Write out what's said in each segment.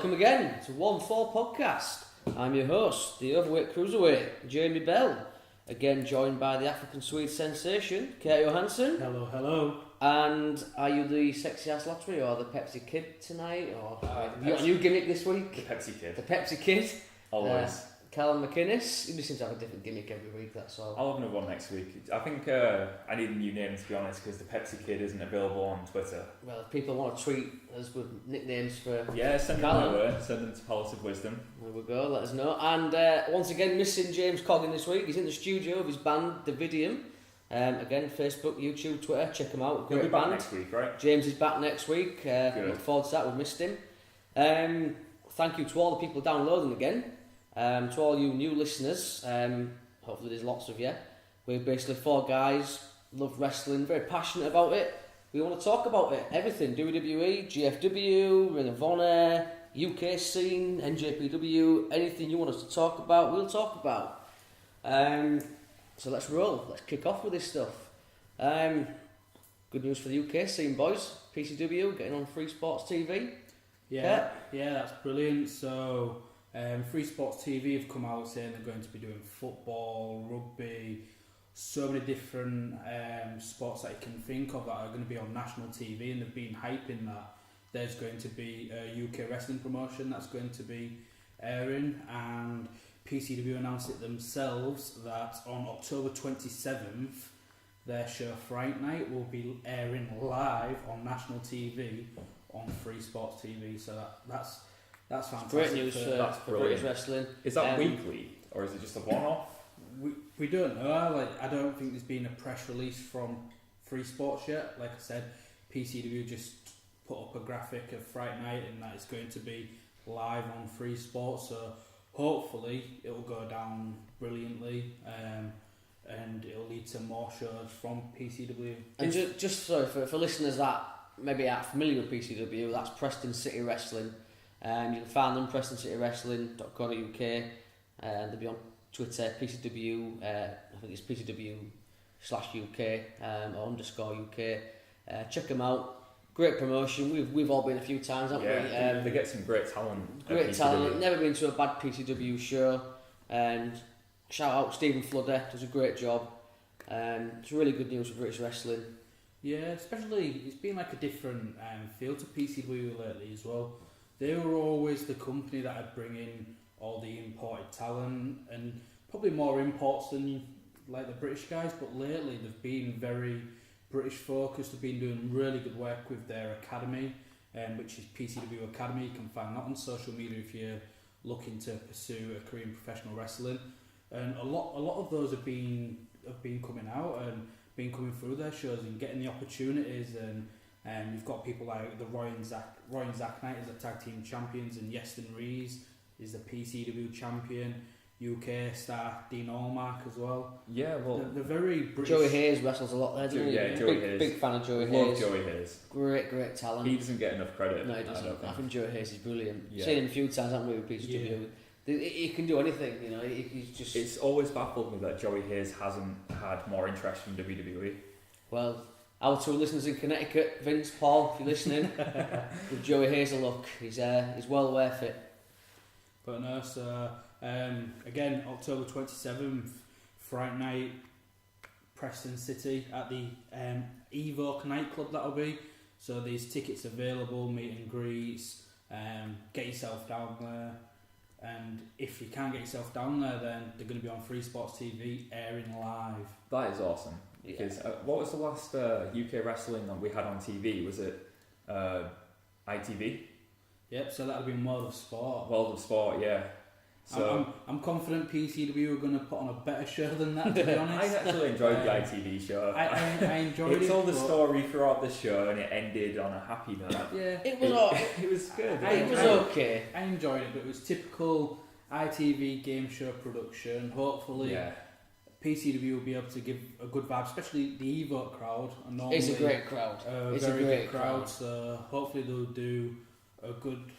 welcome again to 1-4 Podcast. I'm your host, the overweight cruiserweight, Jamie Bell. Again joined by the African Swede sensation, Kurt Johansson. Hello, hello. And are you the sexy ass lottery or the Pepsi Kid tonight? Or have you got a new gimmick this week? The Pepsi Kid. The Pepsi Kid. Always. Callum McInnes. You just seem to have a different gimmick every week, that's all. I'll have another one next week. I think I need a new name, to be honest, because the Pepsi Kid isn't available on Twitter. Well, if people want to tweet us with nicknames for send Callum, them my way. Send them to Palace of Wisdom. There we go, let us know. And once again, missing James Coggin this week. He's in the studio with his band, Davidium. Again, Facebook, YouTube, Twitter, check him out. He'll Great be back band. next week, right? James is back next week. Look forward to that, we've missed him. Thank you to all the people downloading again. To all you new listeners, hopefully there's lots of you. We're basically four guys, love wrestling, very passionate about it. We want to talk about it, everything, WWE, GFW, Ring of Honor, UK scene, NJPW, anything you want us to talk about, we'll talk about. So let's roll, let's kick off with this stuff. Good news for the UK scene, boys. PCW getting on Free Sports TV. Yeah, that's brilliant. So Free Sports TV have come out saying they're going to be doing football, rugby, so many different sports that you can think of that are going to be on national TV, and they've been hyping that there's going to be a UK wrestling promotion that's going to be airing, and PCW announced it themselves that on October 27th their show Fright Night will be airing live on national TV on Free Sports TV, so that's fantastic. Great news for British wrestling. Is that weekly, or is it just a one-off? We don't know. I don't think there's been a press release from Free Sports yet. Like I said, PCW just put up a graphic of Fright Night and that it's going to be live on Free Sports. So hopefully it'll go down brilliantly, and it'll lead to more shows from PCW. And just so for listeners that maybe aren't familiar with PCW, that's Preston City Wrestling. You can find them prestonsitywrestling.co.uk, and they'll be on Twitter, PCW, I think it's PCW/UK or _UK. Check them out. Great promotion. We've all been a few times, haven't we? They get some great talent. Great talent. Never been to a bad PCW show. And shout out Stephen Fludder, does a great job. It's really good news for British wrestling. Yeah, especially it's been like a different feel to PCW lately as well. They were always the company that would bring in all the imported talent, and probably more imports than like the British guys, but lately they've been very British focused. They've been doing really good work with their academy, which is PCW Academy. You can find that on social media if you're looking to pursue a career in professional wrestling. And a lot of those have been coming out and been coming through their shows and getting the opportunities, and you've got people like the Roy and Zach Knight as the tag team champions, and Yeston Rees is the PCW champion. UK star Dean Allmark as well. Yeah, well, they're very British. Joey Hayes wrestles a lot there, doesn't he? Yeah, Joey Hayes. Big fan of Joey Love Hayes. Joey Hayes. Great talent. He doesn't get enough credit. No, he doesn't. I think Joey Hayes is brilliant. Yeah. Seen him a few times, haven't we, with PCW? Yeah. He can do anything, you know. He's just. It's always baffled me that Joey Hayes hasn't had more interest from WWE. Well, our two listeners in Connecticut, Vince, Paul, if you're listening, give Joey Hayes a look. He's well worth it. But no, so again, October 27th, Fright Night, Preston City at the Evoke nightclub. That'll be. So these tickets available, meet and greets. Get yourself down there. And if you can't get yourself down there, then they're going to be on Free Sports TV airing live. That is awesome. Because what was the last UK wrestling that we had on TV? Was it ITV? Yep, so that'll be World of Sport. World of Sport, yeah. So I'm confident PCW are going to put on a better show than that, to be honest. I actually enjoyed the ITV show. I enjoyed it. It told the story throughout the show and it ended on a happy note. Yeah, it was good. It was okay. I enjoyed it, but it was typical ITV game show production. Hopefully, PCW will be able to give a good vibe, especially the Evoke crowd. It's a great crowd. It's a very great crowd. So hopefully they'll do a good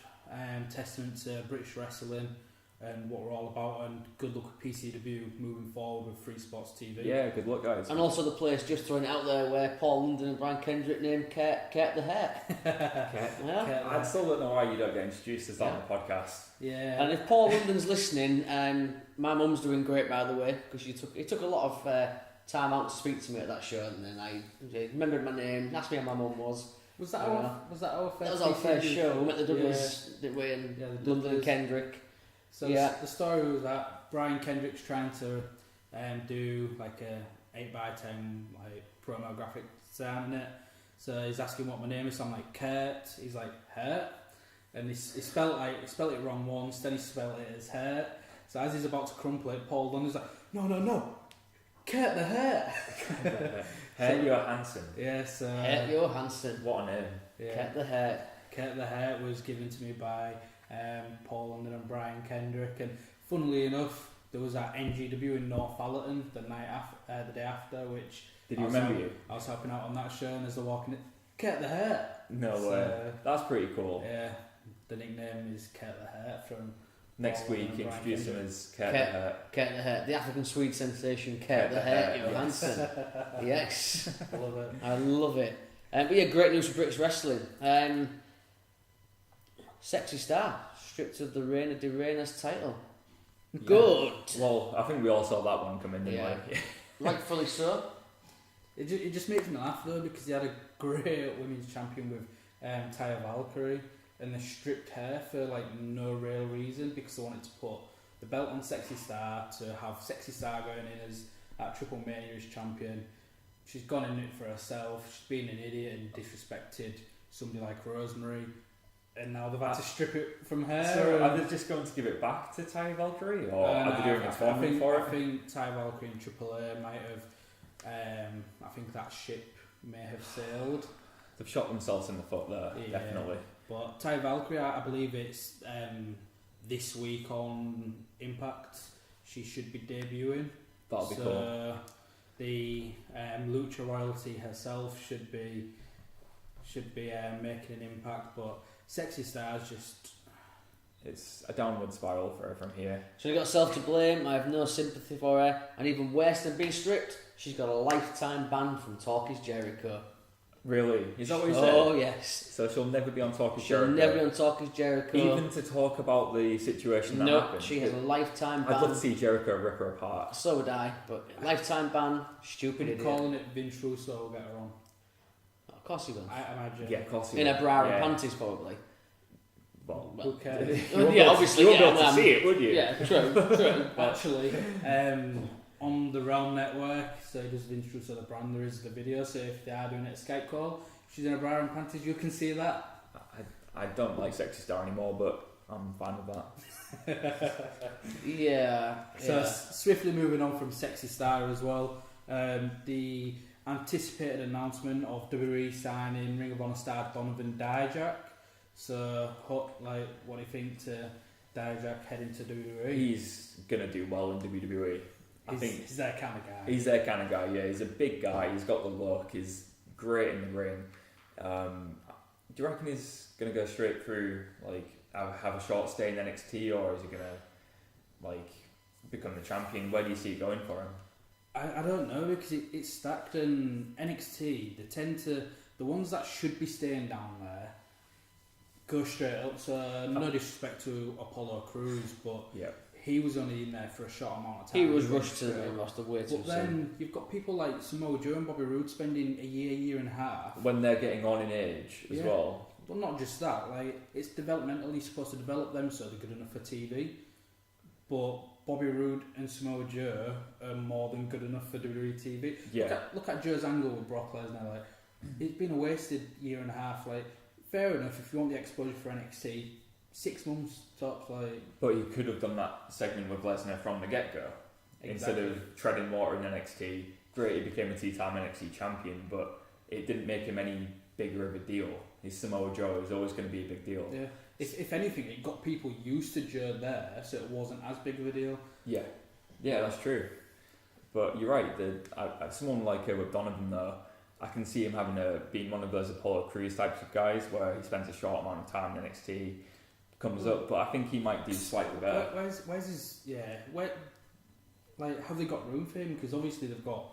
testament to British wrestling. and what we're all about, and good luck with PCW moving forward with Free Sports TV. Yeah, good luck, guys. And also the place, just throwing it out there, where Paul London and Brian Kendrick named Kurt the Hare. Yeah. I still don't know why you don't get introduced as that on the podcast. Yeah. And if Paul London's listening, my mum's doing great, by the way, because it took a lot of time out to speak to me at that show, and then I remembered my name, asked me how my mum was. Was that our first? That was our first show. We met the Douglas, didn't we, and the London and Kendrick. So the story was that Brian Kendrick's trying to do like a 8x10 like promo graphic design in it. So he's asking what my name is. So I'm like Kurt. He's like Hurt, and he spelled it wrong once. Then he spelled it as Hurt. So as he's about to crumple it, Paul London's like, no, Kurt the Hurt. Hurt Johansson. Yes. Hurt Johansson. What a name. Yeah. Kurt the Hurt. Kurt the Hurt was given to me by Paul London and Brian Kendrick, and funnily enough, there was that NGW in North Allerton the day after, which did you remember you? I was helping out on that show, and as they're walking it, Kurt the Hurt. No way. That's pretty cool. Yeah, the nickname is Kurt the Hurt from. Next Paul week, and Brian introduce him Kendrick. as Kurt the Hurt. Kurt the Hurt, the African Swede sensation, Kurt the Hurt Johansson. Yes, I love it. I love it. But yeah, great news for British wrestling. Sexy Star stripped of the Reina de Reinas title. Good. Well, I think we all saw that one coming, didn't Yeah. we? Rightfully so. It just makes me laugh though, because he had a great women's champion with Taya Valkyrie, and they stripped her for like no real reason, because they wanted to put the belt on Sexy Star, to have Sexy Star going in as at Triple Mania as champion. She's gone in it for herself. She's been an idiot and disrespected somebody like Rosemary, and now they've had to strip it from her. So are they just going to give it back to Ty Valkyrie, or are they doing a tournament for it? I think Ty Valkyrie and AAA might have. I think that ship may have sailed. They've shot themselves in the foot there, definitely. But Ty Valkyrie, I believe it's this week on Impact. She should be debuting. That'll be cool. The Lucha royalty herself should be making an impact, but Sexy Star's just. It's a downward spiral for her from here. She's got herself to blame. I have no sympathy for her. And even worse than being stripped, she's got a lifetime ban from Talk Is Jericho. Really? Is that what you said? Oh, yes. So she'll never be on Talk Is Jericho? Jericho? She'll never be on Talk Is Jericho. Even to talk about the situation that happened? No, she has a lifetime ban. I'd love to see Jericho rip her apart. So would I, but lifetime ban, stupid idiot. Calling it Vince Russo will get her on. Of course he will. I imagine. Yeah, of course he In will. a bra and panties, probably. Well, who cares? Yeah, obviously. You won't yeah, be able to see it, would you? Yeah, true. Actually, on the Realm Network, so does Vince Russo the brand, there is the video, so if they are doing it a Skype call, she's in a bra and panties, you can see that. I don't like Sexy Star anymore, but I'm fine with that. Yeah. So swiftly moving on from Sexy Star as well, the anticipated announcement of WWE signing Ring of Honor star Donovan Dijak. So, what do you think to Dijak heading to WWE? He's gonna do well in WWE. I think he's their kind of guy. He's their kind of guy. Yeah, he's a big guy. He's got the look. He's great in the ring. Do you reckon he's gonna go straight through, like have a short stay in NXT, or is he gonna become the champion? Where do you see it going for him? I don't know, because it's stacked, and NXT, they tend to, the ones that should be staying down there go straight up. So no disrespect to Apollo Crews, but he was only in there for a short amount of time. He was rushed to the main roster way too soon. But then you've got people like Samoa Joe and Bobby Roode spending a year and a half. When they're getting on in age as well. Well, not just that, it's developmentally supposed to develop them so they're good enough for TV. But Bobby Roode and Samoa Joe are more than good enough for WWE TV. Yeah. Look at Joe's angle with Brock Lesnar. It's been a wasted year and a half. Fair enough, if you want the exposure for NXT, 6 months tops. But you could have done that segment with Lesnar from the get-go. Exactly. Instead of treading water in NXT. Great, he became a T-time NXT champion, but it didn't make him any bigger of a deal. His Samoa Joe is always going to be a big deal. Yeah. If anything, it got people used to Joe there, so it wasn't as big of a deal. Yeah, that's true. But you're right. Someone like with Donovan, though, I can see him being one of those Apollo Crews types of guys where he spends a short amount of time in NXT, comes up, but I think he might do slightly better. Where's his... Yeah, have they got room for him? Because obviously they've got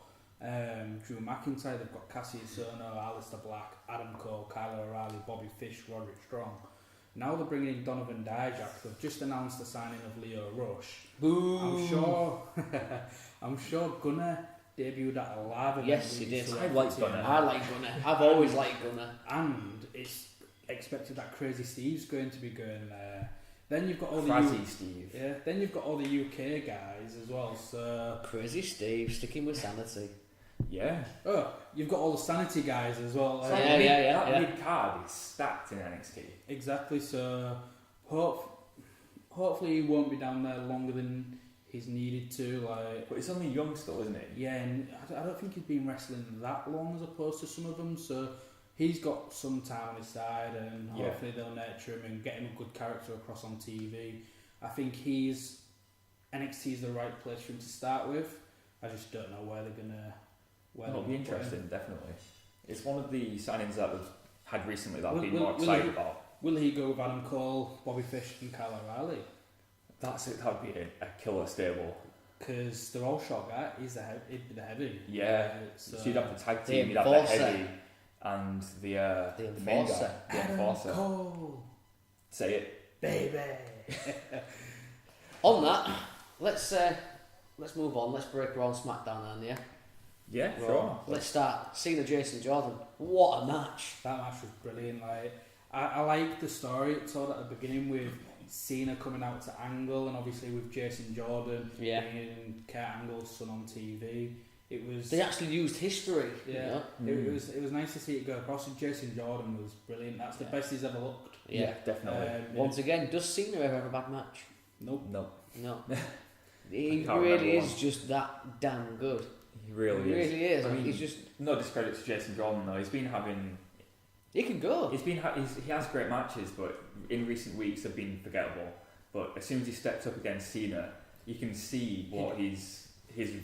Drew McIntyre, they've got Cassius Ohno, Alistair Black, Adam Cole, Kyle O'Reilly, Bobby Fish, Roderick Strong. Now they're bringing in Donovan Dijak. They've just announced the signing of Leo Rush. Boo! I'm sure Gunner debuted at a live event. Yes, he did. I like Gunner. I like Gunner. I've always liked Gunner. And it's expected that Crazy Steve's going to be going there. Then you've got all Steve. Yeah. Then you've got all the UK guys as well. So Crazy Steve sticking with sanity. Yeah. oh, you've got all the Sanity guys as well. That big card is stacked in NXT. Exactly. So hopefully he won't be down there longer than he's needed to. But it's only young still, isn't it? Yeah, and I don't think he's been wrestling that long as opposed to some of them. So he's got some time on his side, and hopefully they'll nurture him and get him a good character across on TV. I think NXT is the right place for him to start with. I just don't know where they're gonna. It'll be interesting, definitely. It's one of the signings that we've had recently that I've been more excited about. Will he go with Adam Cole, Bobby Fish, and Kyle O'Reilly? That's it. That'd be a killer stable. Because they're all short guys. He'd be the heavy. Yeah. So you'd have the tag team. You'd have the heavy and the main guy. The enforcer. Cole. Say it, baby. On that, let's move on. Let's break around SmackDown then, yeah? Yeah, Right. sure. Let's start. Cena, Jason Jordan. What a match. That match was brilliant. I like the story it told at the beginning with Cena coming out to Angle, and obviously with Jason Jordan bringing Kurt Angle's son on TV. They actually used history. Yeah, it was nice to see it go across. And Jason Jordan was brilliant. That's the best he's ever looked. Yeah, definitely. Once again, does Cena ever have a bad match? Nope. No. He really is just that damn good. He really is. I mean, he's just no discredit to Jason Jordan though. He's been having. He can go. He has great matches, but in recent weeks have been forgettable. But as soon as he steps up against Cena, you can see what his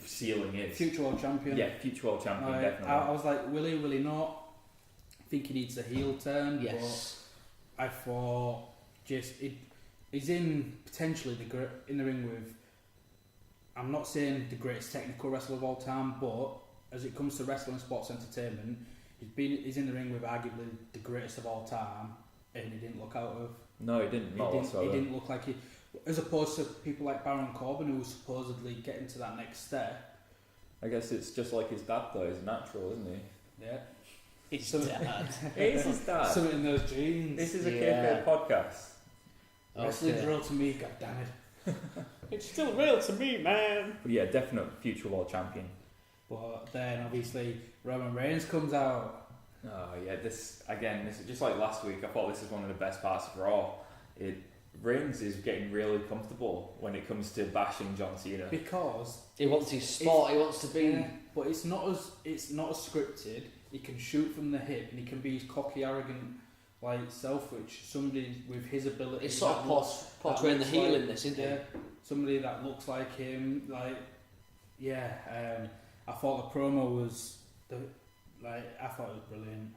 ceiling is. Future world champion. Yeah, future world champion, definitely. I was like, will he not? I think he needs a heel turn. Yes. But I thought he's in potentially in the ring with. I'm not saying the greatest technical wrestler of all time, but as it comes to wrestling and sports entertainment, he's in the ring with arguably the greatest of all time, and he didn't look out of. No, he didn't. He didn't look like he, as opposed to people like Baron Corbin, who was supposedly getting to that next step. I guess it's just like his dad, though. He's natural, isn't he? Yeah. His dad. It is his dad. Something in those genes. This is a kayfabe podcast. Wrestling's real to me, goddammit. It's still real to me, man. But yeah, definite future world champion. But then obviously Roman Reigns comes out. Oh yeah, this is just like last week. I thought this is one of the best parts of Raw. Reigns is getting really comfortable when it comes to bashing John Cena Because he wants his spot. He wants to be. Yeah, but it's not as scripted. He can shoot from the hip, and he can be his cocky, arrogant self, which somebody with his ability. It's sort of portraying the heel in this, isn't it? Somebody that looks like him. I thought the promo was I thought it was brilliant.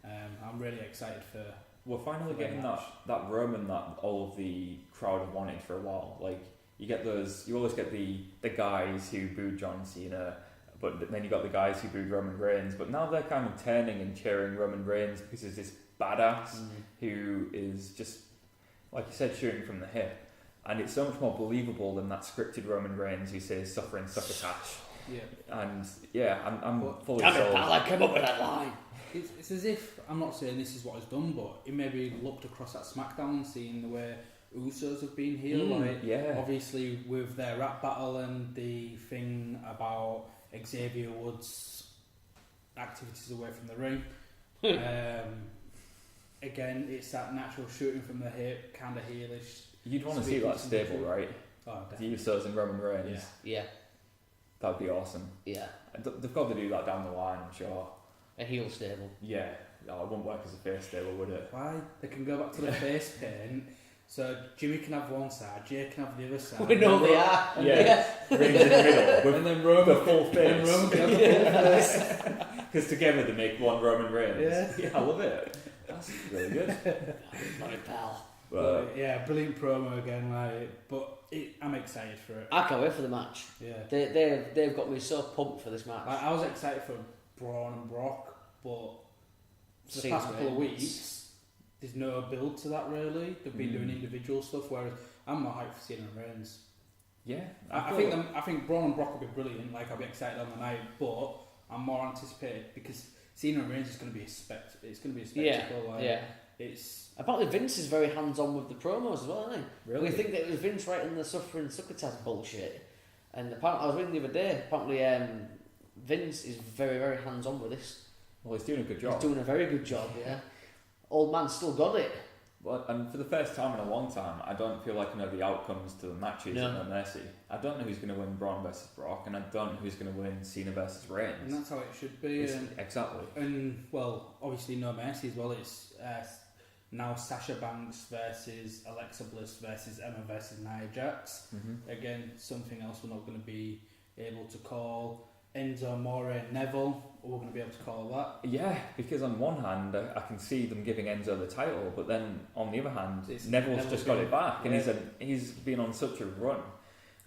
I'm really excited for. We're finally getting that Roman that all of the crowd have wanted for a while. Like you always get the guys who booed John Cena, but then you got the guys who booed Roman Reigns. But now they're kind of turning and cheering Roman Reigns because he's this badass who is just, like you said, shooting from the hip. And it's so much more believable than that scripted Roman Reigns who says suffering succotash. Yeah. And I'm fully Damn it, sold. pal, I came up with that line. It's as if, I'm not saying this is what he's done, but he maybe looked across at SmackDown and seen the way Usos have been here. Obviously with their rap battle and the thing about Xavier Woods' activities away from the ring. Again, it's that natural shooting from the hip, kind of heelish. You'd want to see that stable, right? Oh, the Usos and Roman Reigns. Yeah. That'd be awesome. Yeah. They've got to do that down the line, I'm sure. A heel stable. Yeah. No, it wouldn't work as a face stable, would it? Why? They can go back to the face paint. So Jimmy can have one side, Jay can have the other side. We know they are. Yeah. Rings in the middle. With and then Roman, the full face. And Roman can have the full face. Because together they make one Roman Reigns. Yeah. I love it. That's really good. Not a pal. But yeah, brilliant promo again. I'm excited for it. I can't wait for the match. Yeah, They've got me so pumped for this match. I was excited for Braun and Brock, but for the past couple of weeks, there's no build to that really. They've been doing individual stuff, whereas I'm more hyped for Cena and Reigns. yeah, I think Braun and Brock will be brilliant. Like I'll be excited on the night, but I'm more anticipated because Cena and Reigns is going to be a spectacle. It's going to be a spectacle. It's apparently Vince is very hands-on with the promos as well, isn't he? Really? We think that it was Vince writing the suffering succotash bullshit, and apparently I was reading the other day. Apparently, Vince is very, very hands-on with this. Well, he's doing a good job. He's doing a very good job. Yeah, old man still got it. Well, and for the first time in a long time, I don't feel like I know the outcomes to the matches at No Mercy. I don't know who's going to win Braun versus Brock, and I don't know who's going to win Cena versus Reigns. And that's how it should be. Exactly. And well, obviously No Mercy as well. It's now Sasha Banks versus Alexa Bliss versus Emma versus Nia Jax. Mm-hmm. Again, something else we're not going to be able to call. Enzo Amore and Neville, we're going to be able to call that. Yeah, because on one hand, I can see them giving Enzo the title, but then on the other hand, Neville's just got it back, and he's been on such a run.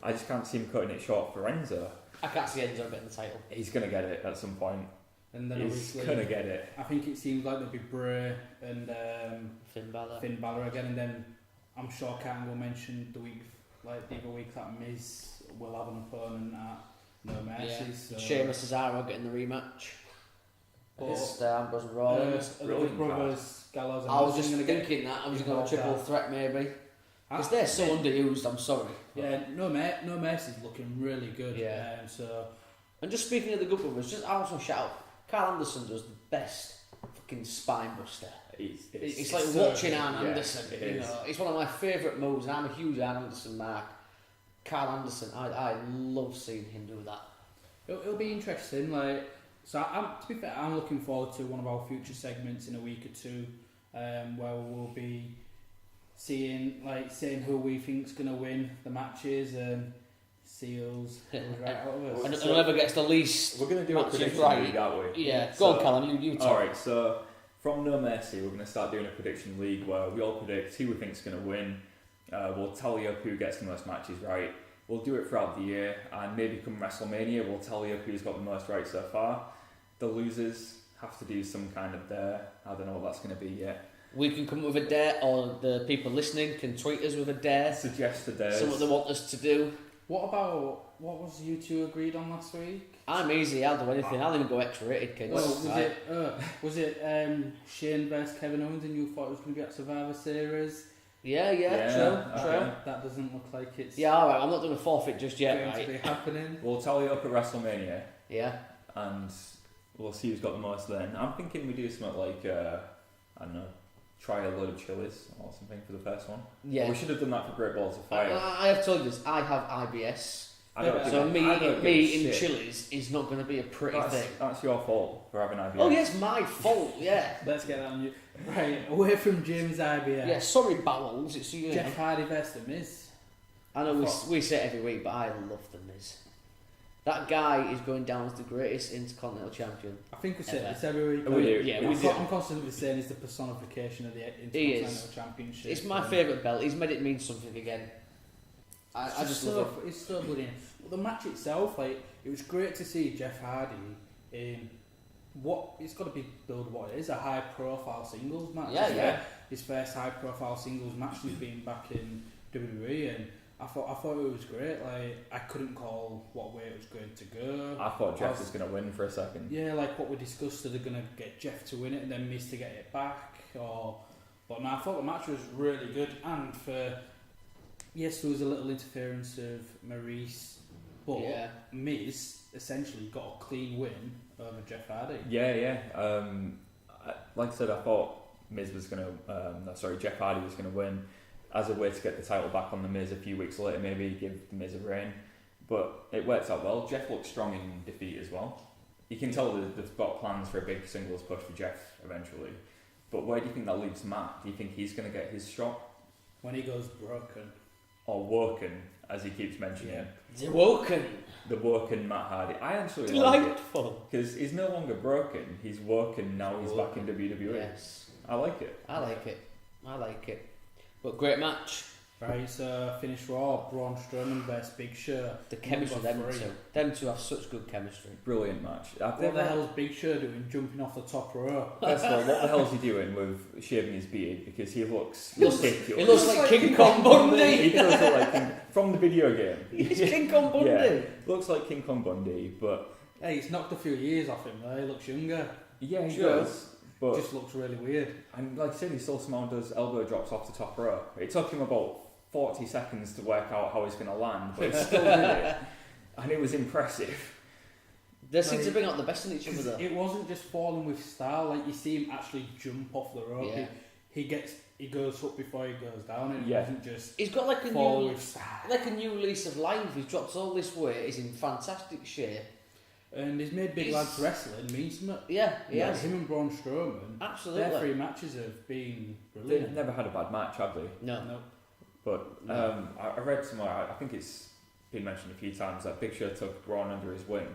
I just can't see him cutting it short for Enzo. I can't see Enzo getting the title. He's going to get it at some point. And then he's going to get it. I think it seems like there'll be Bray and Finn Balor again, and then I'm sure Karen will mention the other week that Miz will have an opponent at No Mercy. Yeah. So. Sheamus Cesaro getting the rematch. Against Ambrose and Rollins. The brothers Gallows and I was just gonna thinking that. I was going to have a triple threat maybe. Because they're so underused, I'm sorry. Yeah, No Mercy's looking really good. Yeah. And just speaking of the good brothers, I also shout out, Carl Anderson does the best fucking spine buster. It's like watching Arn Anderson. It's one of my favourite moves, and I'm a huge Arn Anderson mark. Carl Anderson, I love seeing him do that. It'll be interesting. To be fair, I'm looking forward to one of our future segments in a week or two, where we'll be seeing who we think's gonna win the matches and see who's right out of us. And whoever gets the least. We're gonna do a prediction league, aren't we? Yeah. Go on, Callum. You talk. All right. So from No Mercy, we're gonna start doing a prediction league where we all predict who we think's gonna win. We'll tally up who gets the most matches right. We'll do it throughout the year, and maybe come WrestleMania, we'll tally up who's got the most right so far. The losers have to do some kind of dare. I don't know what that's going to be yet. We can come up with a dare, or the people listening can tweet us with a dare. Suggest a dare. Something they want us to do. What was you two agreed on last week? I'm easy, I'll do anything. I'll even go X-rated, kids. Was it Shane versus Kevin Owens, and you thought it was going to be at Survivor Series? Yeah, true. That doesn't look like it's. Yeah, alright, I'm not doing a forfeit just yet, going to be happening. We'll tally up at WrestleMania. Yeah. And we'll see who's got the most then. I'm thinking we do something like, I don't know, try a load of chilies or something for the first one. Yeah. Or we should have done that for Great Balls of Fire. I have told you this, I have IBS. Me eating chilies is not going to be a pretty thing. That's your fault for having IBS. Oh, yeah, it's my fault, yeah. Let's get that on you. Right, away from James IBS. Yeah, sorry, bowels. It's you. Jeff Hardy versus The Miz. I know we say it every week, but I love The Miz. That guy is going down as the greatest Intercontinental Champion. I think we say this every week. I'm constantly saying he's the personification of the Intercontinental Championship. It's my favourite belt. He's made it mean something again. I just love it. It's so bloody. Well, the match itself, it was great to see Jeff Hardy in what it's got to be billed what it is, a high-profile singles match. Yeah. His first high-profile singles match has been back in WWE, and I thought it was great. I couldn't call what way it was going to go. I thought Jeff was going to win for a second. Yeah, like what we discussed, are they going to get Jeff to win it and then Miz to get it back? But no, I thought the match was really good, and yes, there was a little interference of Maurice, but Miz essentially got a clean win over Jeff Hardy. Yeah. Like I said, I thought Jeff Hardy was going to win as a way to get the title back on The Miz a few weeks later, maybe give The Miz a reign. But it worked out well. Jeff looked strong in defeat as well. You can tell that they've got plans for a big singles push for Jeff eventually. But where do you think that leaves Matt? Do you think he's going to get his shot? When he goes broken. Or woken, as he keeps mentioning. The woken Matt Hardy. I actually delightful. like it. Because he's no longer broken. He's woken now. He's back in WWE. Yes. I like it. I like it. But great match. Right, so finish Raw, Braun Strowman versus Big Show. The chemistry of them Number 3. two. Them two have such good chemistry. Brilliant match. What the hell's Big Show doing jumping off the top rope? First of all, what the hell's he doing with shaving his beard? Because he looks He looks ridiculous. like King Kong Bundy. He does look like King, from the video game. He's King Kong Bundy. Yeah, looks like King Kong Bundy, but Hey, it's knocked a few years off him though, he looks younger. yeah, he Sure. does. But Just looks really weird. and like I said, he still somehow does elbow drops off the top rope. It took him about 40 seconds to work out how he's going to land, but he still did it, and it was impressive. They seem to bring out the best in each other though. It wasn't just falling with style, like you see him actually jump off the rope. Yeah. He goes up before he goes down, and Yeah. it wasn't just He's got like fall with style. a new lease of life. He's dropped all this weight. He's in fantastic shape. And he's made big He's- lads wrestling mean something. Yeah, he Like has. him and Braun Strowman, Absolutely. their 3 matches have been They've brilliant. never had a bad match, have they? No. No. But No. I read somewhere, I think it's been mentioned a few times, that Big Show took Braun under his wing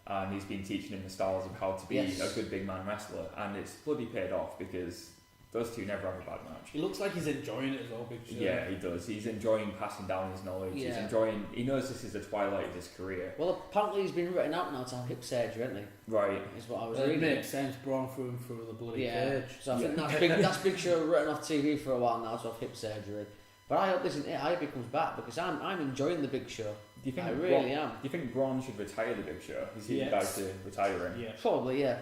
and he's been teaching him the styles of how to be Yes. a good big man wrestler, and it's bloody paid off because those two never have a bad match. He looks like he's enjoying it as well, Big Show. Yeah, he does. He's enjoying passing down his knowledge. He's Yeah. enjoying. He knows this is the twilight of his career. Well, apparently he's been written out now to have hip surgery, hasn't Right. he? Is what I was Well, it reading. makes sense, Braun threw him through the bloody Yeah. cage. So I think Yeah. that's Big Show written off TV for a while now to have hip surgery. But I hope this isn't it. I hope he comes back because I'm enjoying the Big Show. Do you think? I really am. Do you think Braun should retire the Big Show? Is he the guy Yes. to retire him? Yeah. Probably, yeah.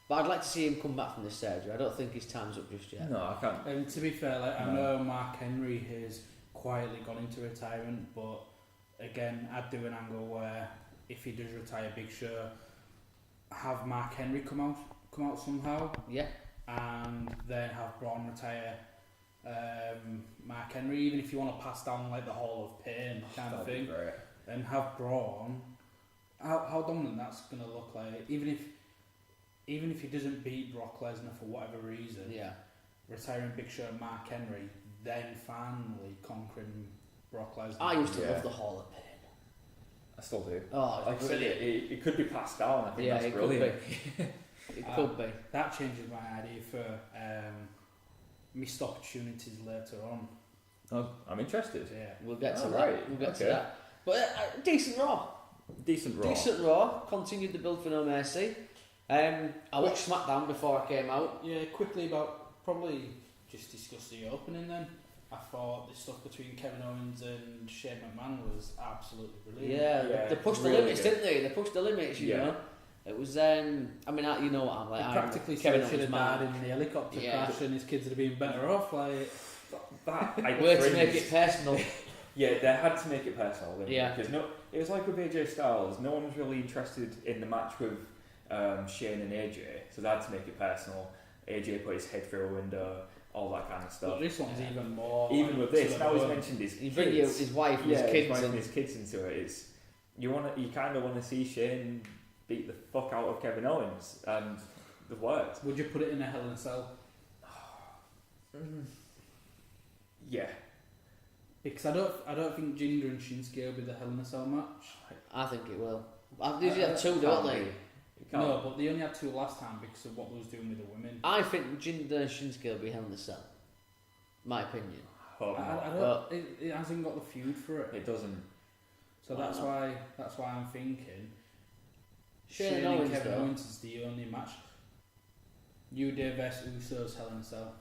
But I'd like to see him come back from this surgery. I don't think his time's up just yet. No, I can't. And to be fair, like I No. know Mark Henry has quietly gone into retirement, but again, I'd do an angle where if he does retire Big Show, have Mark Henry come out somehow, Yeah. and then have Braun retire Mark Henry, even if you want to pass down like the Hall of Pain kind of That'd be thing, great. and have Braun. How dominant that's gonna look like, even if he doesn't beat Brock Lesnar for whatever reason. Yeah. Retiring Big Show and Mark Henry, then finally conquering Brock Lesnar. I used to Yeah. love the Hall of Pain. I still do. Oh, Like I said, it could be passed down. I think Yeah, that's it brilliant. could be. It could be. That changes my idea for missed opportunities later on. Oh, I'm interested. Yeah. We'll get to Oh, that. right. We'll get to Okay. that. But decent Raw. Decent Raw. Decent Raw. Continued the build for No Mercy. I watched SmackDown before I came out. Yeah, quickly about probably just discuss the opening then. I thought the stuff between Kevin Owens and Shane McMahon was absolutely brilliant. Yeah, Yeah, they pushed really the limits, good. didn't they? They pushed the limits, you Yeah. know. It was, I mean, you know what I'm like. He I'm practically Kevin said he should Owens have man. died in the helicopter Yeah. crash and his kids would have been better off. Like, That I Way to cringed. make it personal. Yeah, they had to make it personal, didn't Yeah. Because it was like with AJ Styles. No one was really interested in the match with Shane and AJ, so they had to make it personal. AJ put his head through a window, all that kind of but stuff. this one's even more. Even with this, to now the he's bone. mentioned his He kids. bring his wife and yeah, his he's kids bringing and his kids into it. It's you kind of want to see Shane beat the fuck out of Kevin Owens, and the worked. Would you put it in a Hell in a Cell? Yeah, Because I don't think Jinder and Shinsuke will be the Hell in a Cell match. I think it will. They usually have two, don't they? You can't. No, but they only had 2 last time because of what they was doing with the women. I think Jinder and Shinsuke will be Hell in the Cell. My opinion. Hope not. I don't. It hasn't got the feud for it, It doesn't. so that's why I'm thinking Shane and and Owens, Kevin though. Owens is the only match. New Day vs Usos Hell in a Cell.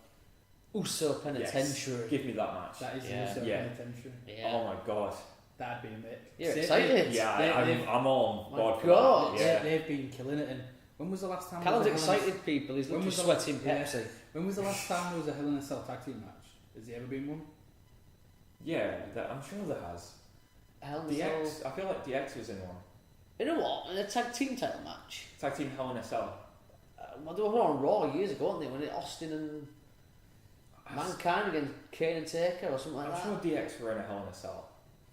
Uso Penitentiary. Give me that match. That is Yeah. the Uso Yeah. penitentiary. Yeah. Oh my god. That'd be a bit. You're See, excited. Yeah, they've- I'm all on My board for God. that. Yeah. They've been killing it. And when was the last time? Callum's there was a Hell in a- excited people. He's When looking was the- sweating yeah. Pepsi. When was the last time there was a Hell in a Cell tag team match? Has there ever been one? Yeah, I'm sure there has. Hell in the Cell. DX, I feel like DX was in one. You know what? In a tag team title match. Tag team Hell in a Cell. Well, they were on Raw years ago, weren't they? When Austin and Mankind against Kane and Taker or something like I'm that. sure DX were in a Hell in a Cell.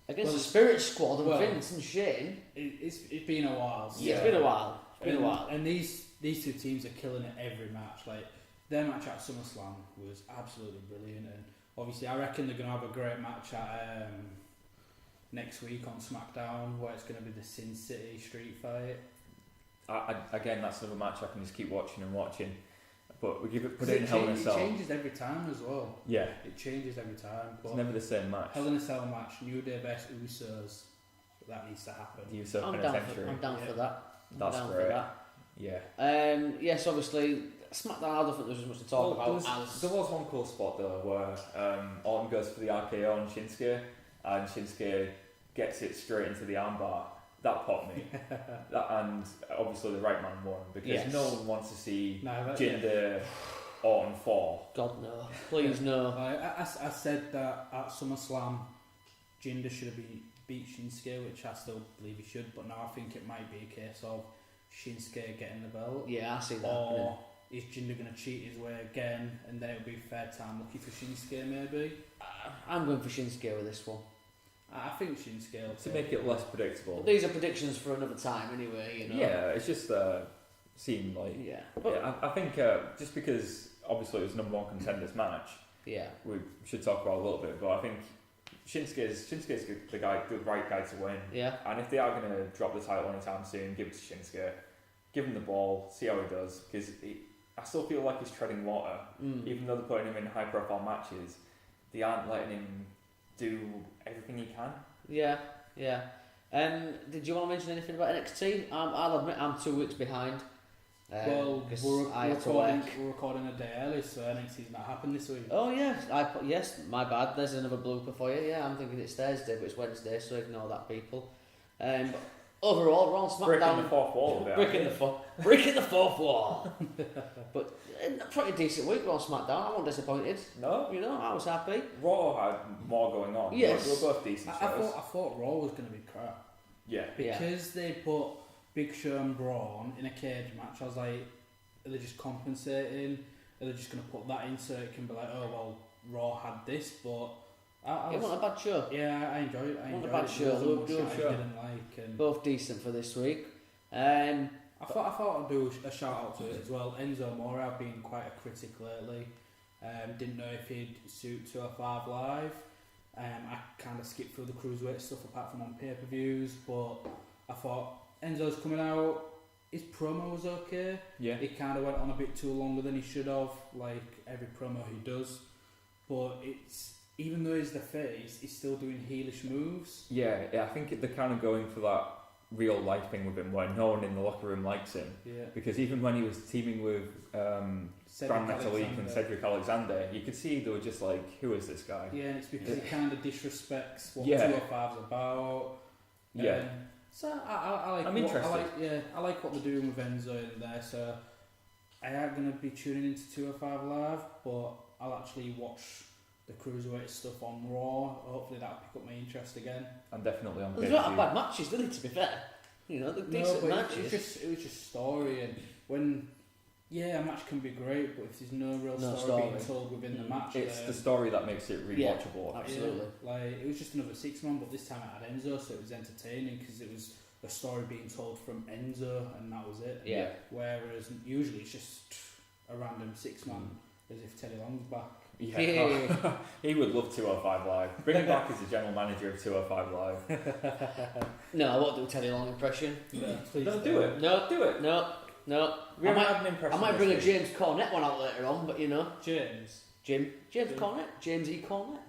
Against Well, the Spirit Squad and well, Vince and Shane. It's been a while. Yeah, it's been a while. It's been a And- while. And these 2 teams are killing it every match. Like their match at SummerSlam was absolutely brilliant, and obviously I reckon they're gonna have a great match at next week on Smackdown, where it's gonna be the Sin City Street Fight. Again, that's another match I can just keep watching and watching. but we put it in Hell in a Cell. It changes every time as well. Yeah. It changes every time. It's never the same match. Hell in a Cell match, New Day vs Usos. That needs to happen. The Uso I'm down for that. That's down great. For that. Yeah. Yes, obviously, SmackDown, I don't think there's as much to talk about. There was one cool spot though where Orton goes for the RKO on Shinsuke, and Shinsuke gets it straight into the armbar. That popped me. And obviously the right man won, because no one wants to see Jinder Orton fall. God no. Please no. I said that at SummerSlam, Jinder should have beat Shinsuke, which I still believe he should, but now I think it might be a case of Shinsuke getting the belt. Yeah, I see that. Or is Jinder going to cheat his way again, and then it'll be fair time lucky for Shinsuke maybe? I'm going for Shinsuke with this one. I think Shinsuke will to make it less predictable. But these are predictions for another time anyway, you know. Yeah, it's just seemed like... Yeah. I think just because obviously it was number one contenders match, we should talk about it a little bit, but I think Shinsuke's the right guy to win. Yeah. And if they are going to drop the title anytime soon, give it to Shinsuke. Give him the ball, see how he does, because I still feel like he's treading water. Even though they're putting him in high-profile matches, they aren't letting him do everything he can. Yeah. Did you want to mention anything about NXT? I'll admit I'm 2 weeks behind. We're recording a day early, so NXT's not happened this week. Oh yes, my bad. There's another blooper for you. Yeah, I'm thinking it's Thursday, but it's Wednesday, so ignore that, people. Overall, we're on SmackDown. Breaking the fourth wall a bit. Breaking the fourth wall. But a pretty decent week on SmackDown. I wasn't disappointed. No, you know, I was happy. Raw had more going on. Yes, they were both decent shows. I thought Raw was going to be crap. Yeah, because they put Big Show and Braun in a cage match. I was like, are they just compensating? Are they just going to put that in so it can be like, oh well, Raw had this, but. It wasn't a bad show. Yeah, I enjoyed it. It wasn't a bad show. It was a show I didn't like. Both decent for this week. I thought I'd do a shout out to it as well. Enzo Amore, I've been quite a critic lately. Didn't know if he'd suit 205 Live. I kind of skipped through the cruiserweight stuff apart from on pay-per-views, but I thought Enzo's coming out. His promo was okay. Yeah. He kind of went on a bit too longer than he should have, like every promo he does. But even though he's the face, he's still doing heelish moves. Yeah, I think they're kind of going for that real life thing with him, where no one in the locker room likes him. Yeah. Because even when he was teaming with Grand Metalik and Cedric Alexander, you could see they were just like, who is this guy? Yeah, and it's because he kind of disrespects what 205's about. Yeah. So I like. I'm interested. I like what they're doing with Enzo in there. So I am going to be tuning into 205 Live, but I'll actually watch the cruiserweight stuff on Raw. Hopefully that'll pick up my interest again. And definitely on. There's not bad matches, did it? To be fair, you know, the decent matches. It was just story, and when a match can be great, but if there's no real story being told within the match, it's the story that makes it rewatchable. Yeah, absolutely. Like it was just another 6-man, but this time it had Enzo, so it was entertaining because it was a story being told from Enzo, and that was it. Yeah. Whereas usually it's just a random 6-man, as if Teddy Long's back. Yeah, he would love 205 Live. Bring him back as the general manager of 205 Live. No, I won't do a Teddy Long impression. No, please don't do it. No, do it. No. We haven't had an impression. I might bring a James Cornette one out later on, but you know. James Cornette? James E. Cornette?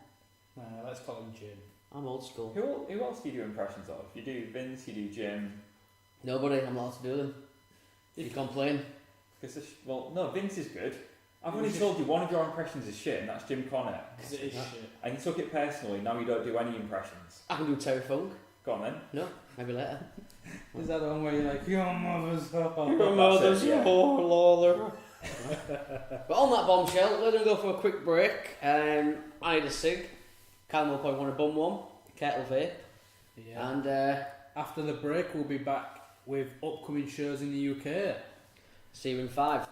Let's call him Jim. I'm old school. Who else do you do impressions of? You do Vince, you do Jim. Nobody, I'm not allowed to do them. If you complain. No, Vince is good. I've only told you one of your impressions is shit, and that's Jim Cornette. Because it is shit. And you took it personally, now you don't do any impressions. I can do Terry Funk. Go on then. No, maybe later. Is that the one where you're like, your mother's whore? Your mother's whore, Lawler. But on that bombshell, we're going to go for a quick break. I need a cig. Callum will probably want a bum one. Kettle vape. Yeah. And after the break, we'll be back with upcoming shows in the UK. See you in 5.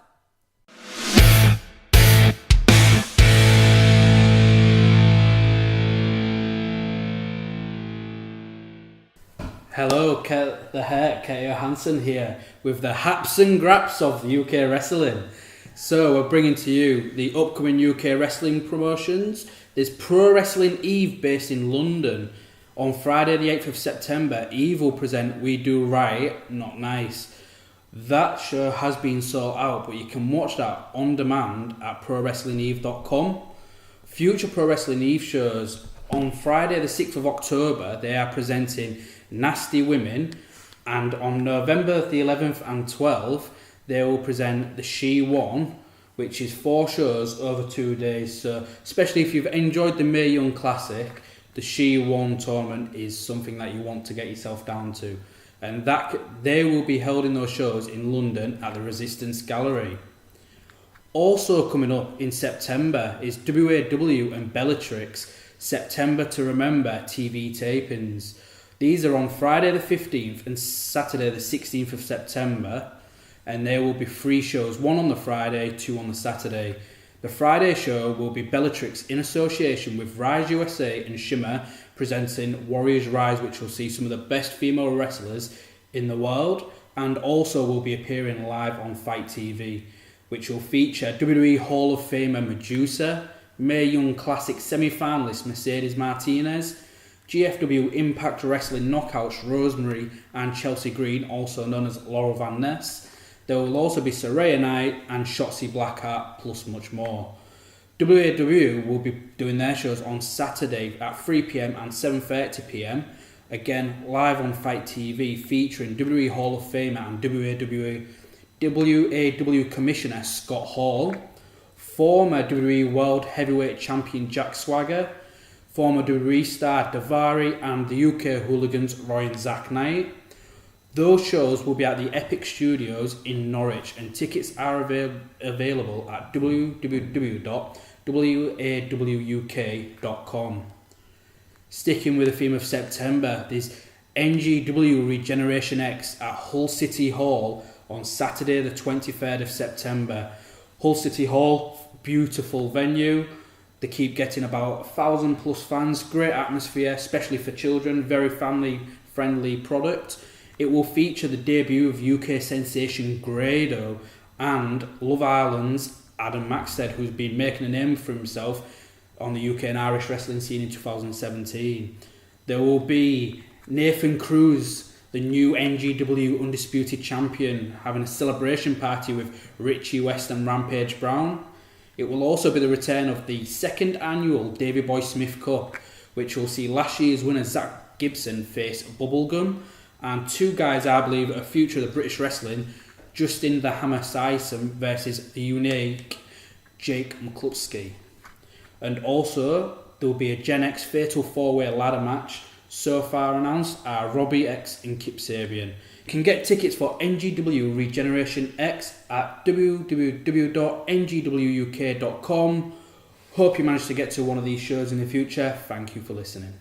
Hello, Kate Johansson here with the Haps and Graps of UK Wrestling. So we're bringing to you the upcoming UK wrestling promotions. There's Pro Wrestling Eve based in London. On Friday the 8th of September, Eve will present We Do Right, Not Nice. That show has been sold out, but you can watch that on demand at prowrestlingeve.com. Future Pro Wrestling Eve shows on Friday the 6th of October, they are presenting Nasty Women, and on November the 11th and 12th, they will present the She One, which is 4 shows over 2 days. So, especially if you've enjoyed the Mae Young Classic, the She One tournament is something that you want to get yourself down to. And that they will be held in those shows in London at the Resistance Gallery. Also coming up in September is WAW and Bellatrix September to Remember TV tapings. These are on Friday the 15th and Saturday the 16th of September, and there will be 3 shows, 1 on the Friday, 2 on the Saturday. The Friday show will be Bellatrix in association with Rise USA and Shimmer presenting Warriors Rise, which will see some of the best female wrestlers in the world, and also will be appearing live on Fight TV, which will feature WWE Hall of Famer Medusa, Mae Young Classic semi-finalist Mercedes Martinez, GFW Impact Wrestling knockouts Rosemary and Chelsea Green, also known as Laurel Van Ness. There will also be Saraya Knight and Shotzi Blackheart, plus much more. WAW will be doing their shows on Saturday at 3 p.m. and 7:30 p.m. Again, live on Fight TV, featuring WWE Hall of Famer and WAW Commissioner Scott Hall, former WWE World Heavyweight Champion Jack Swagger, former WWE star Davari, and the UK Hooligans Roy and Zack Knight. Those shows will be at the Epic Studios in Norwich, and tickets are available at www.wawuk.com. Sticking with the theme of September, there's NGW Regeneration X at Hull City Hall on Saturday the 23rd of September. Hull City Hall, beautiful venue. They keep getting about 1,000 plus fans, great atmosphere, especially for children, very family friendly product. It will feature the debut of UK sensation Grado and Love Island's Adam Maxted, who's been making a name for himself on the UK and Irish wrestling scene in 2017. There will be Nathan Cruz, the new NGW Undisputed Champion, having a celebration party with Richie West and Rampage Brown. It will also be the return of the 2nd annual Davey Boy Smith Cup, which will see last year's winner Zach Gibson face Bubblegum, and 2 guys I believe are future of the British wrestling, Justin the Hammer Sysom versus the unique Jake McCluskey. And also there will be a Gen X Fatal 4-Way ladder match. So far announced are Robbie X and Kip Sabian. You can get tickets for NGW Regeneration X at www.ngwuk.com. Hope you manage to get to one of these shows in the future. Thank you for listening.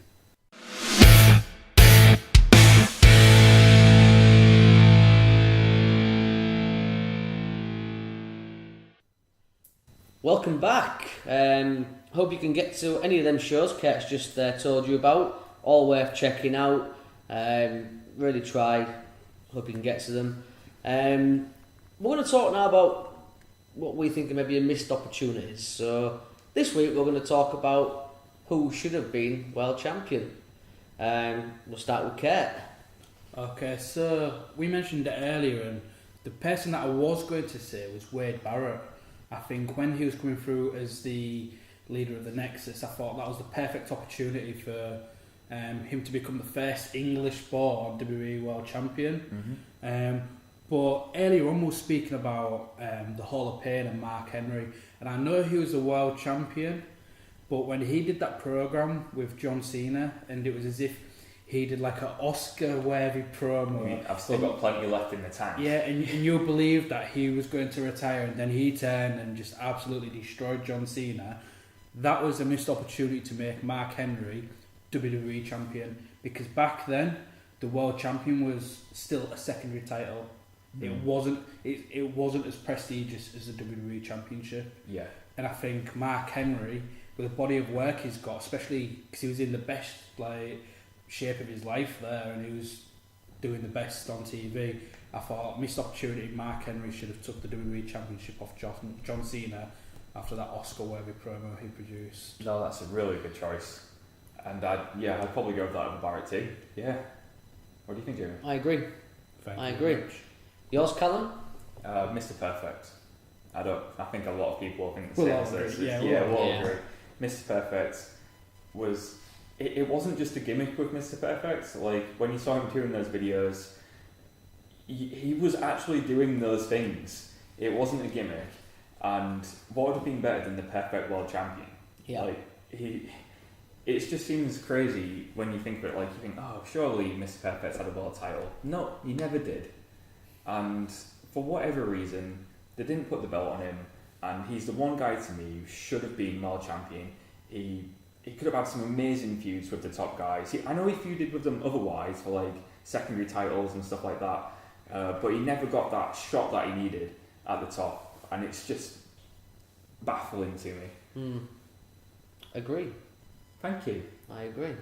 Welcome back. Hope you can get to any of them shows Kurt's just told you about. All worth checking out. Really try. Hope you can get to them. We're going to talk now about what we think are maybe missed opportunities. So this week we're going to talk about who should have been world champion. We'll start with Kurt. Okay, so we mentioned it earlier, and the person that I was going to say was Wade Barrett. I think when he was coming through as the leader of the Nexus, I thought that was the perfect opportunity for him to become the first English-born WWE World Champion. Mm-hmm. But earlier on we were speaking about the Hall of Pain and Mark Henry, and I know he was a world champion, but when he did that program with John Cena, and it was as if he did like an Oscar-worthy promo. I mean, I've still got plenty left in the tank. Yeah, and you believed that he was going to retire, and then he turned and just absolutely destroyed John Cena. That was a missed opportunity to make Mark Henry WWE champion, because back then the world champion was still a secondary title. It wasn't as prestigious as the WWE championship. Yeah. And I think Mark Henry, with the body of work he's got, especially because he was in the best shape of his life there, and he was doing the best on TV, I thought missed opportunity. Mark Henry should have took the WWE championship off John Cena after that Oscar-worthy promo he produced. No, that's a really good choice. And I'd probably go with that over Barrett too. Yeah. What do you think, Jamie? I agree. Thank I you agree. very much. Yours, Callum? Mr. Perfect. I think a lot of people think the We'll same. all agree. We'll Yeah. agree. Mr. Perfect was. It wasn't just a gimmick with Mr. Perfect. Like when you saw him doing those videos, he was actually doing those things. It wasn't a gimmick. And what would have been better than the Perfect World Champion? Yeah. Like it just seems crazy when you think of it. Like you think, oh, surely Mr. Perfect's had a world title. No, he never did. And for whatever reason, they didn't put the belt on him. And he's the one guy to me who should have been world champion. He could have had some amazing feuds with the top guys. I know he feuded with them otherwise for like secondary titles and stuff like that. But he never got that shot that he needed at the top. And it's just baffling to me. Agree. Thank you. I agree.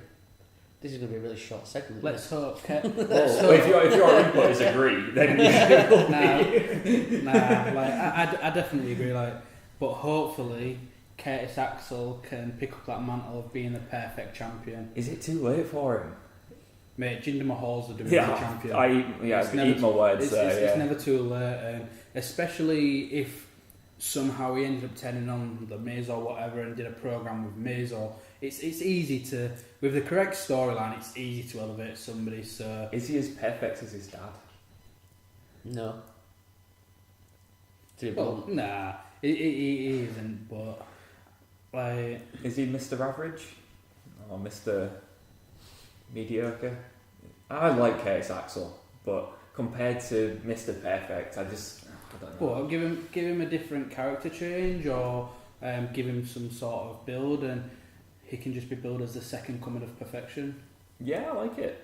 This is going to be a really short segment. Let's hope. Well, if your input is agree, then you will be. I definitely agree. But hopefully, Curtis Axel can pick up that mantle of being the perfect champion. Is it too late for him? Mate, Jinder Mahal's the WWE champion. I eat my words. It's never too late, especially if somehow he ended up turning on the Miz or whatever and did a program with Miz. Or it's easy to, with the correct storyline, it's easy to elevate somebody. So is he as perfect as his dad? No. Nah, he isn't. But like, is he Mr. Average or Mr. Mediocre? I like Curtis Axel, but compared to Mr. Perfect, I don't know. Well, give him a different character change, or give him some sort of build, and he can just be billed as the second coming of perfection. Yeah, I like it.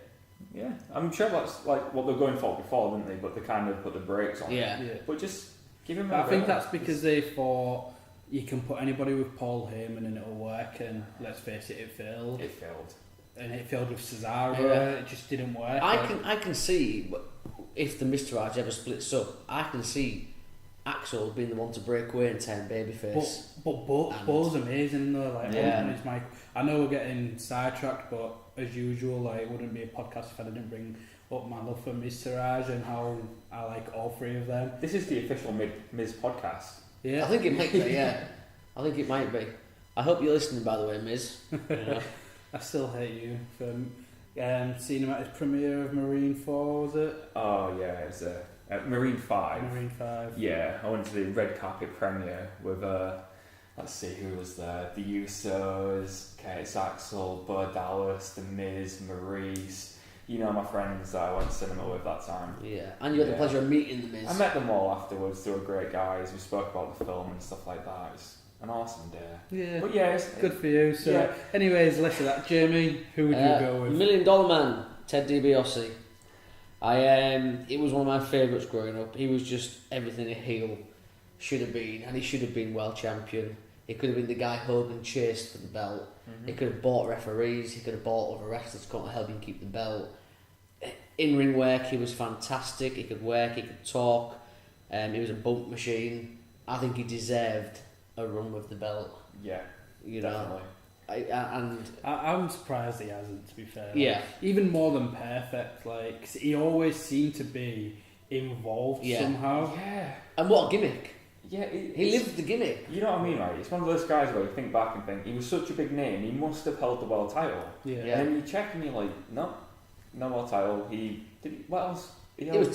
Yeah, I'm sure that's like what they're going for before, didn't they? But they kind of put the brakes on. Yeah. But just give him. I think that's because they thought you can put anybody with Paul Heyman and it'll work. And let's face it, it failed. It failed. And it failed with Cesaro. Yeah. It just didn't work. I can see if the Mr. Raj ever splits up, I can see Axel being the one to break away and turn babyface. But Bo's amazing though. Like, yeah. I know we're getting sidetracked, but as usual, like, it wouldn't be a podcast if I didn't bring up my love for Mr. Raj and how I like all three of them. This is the official Miz podcast. Yeah, I think it might be. Yeah, I think it might be. I hope you're listening, by the way, Miz. You know? I still hate you for seeing him at his premiere of Marine 4, was it? Oh yeah, it's Marine 5. Marine 5. Yeah, I went to the red carpet premiere with let's see who was there. The Usos, Curtis Axel, Bo Dallas, The Miz, Maurice. You know my friends that I went to cinema with that time. Yeah, and you had the pleasure of meeting the Miz. I met them all afterwards. They were great guys. We spoke about the film and stuff like that. It was an awesome day. Yeah. But yeah, Good for you. So, yeah. Anyways, listen, that Jamie, who would you go with? $1 Million Man, Ted DiBiase. It was one of my favourites growing up. He was just everything a heel should have been, and he should have been world champion. He could have been the guy Hogan chased for the belt. Mm-hmm. He could have bought referees. He could have bought other wrestlers to help him keep the belt. In ring work, he was fantastic. He could work. He could talk. He was a bump machine. I think he deserved a run with the belt. Yeah, you definitely. know. I'm surprised he hasn't. To be fair, Yeah. Even more than perfect. Like, 'cause he always seemed to be involved somehow. Yeah. And what a gimmick! Yeah, He lived the gimmick. You know what I mean, right? It's one of those guys where you think back and think he was such a big name. He must have held the world title. Yeah. Yeah. And then you check and you're like, no world title. What else? He was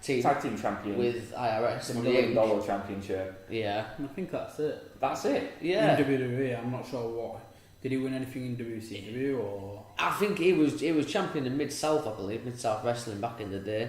tag team champion with IRS and $1 the million championship. Yeah. I think that's it. That's it. Yeah. In WWE, I'm not sure what. Did he win anything in WCW or? I think he was champion in Mid-South, I believe, Mid-South Wrestling back in the day.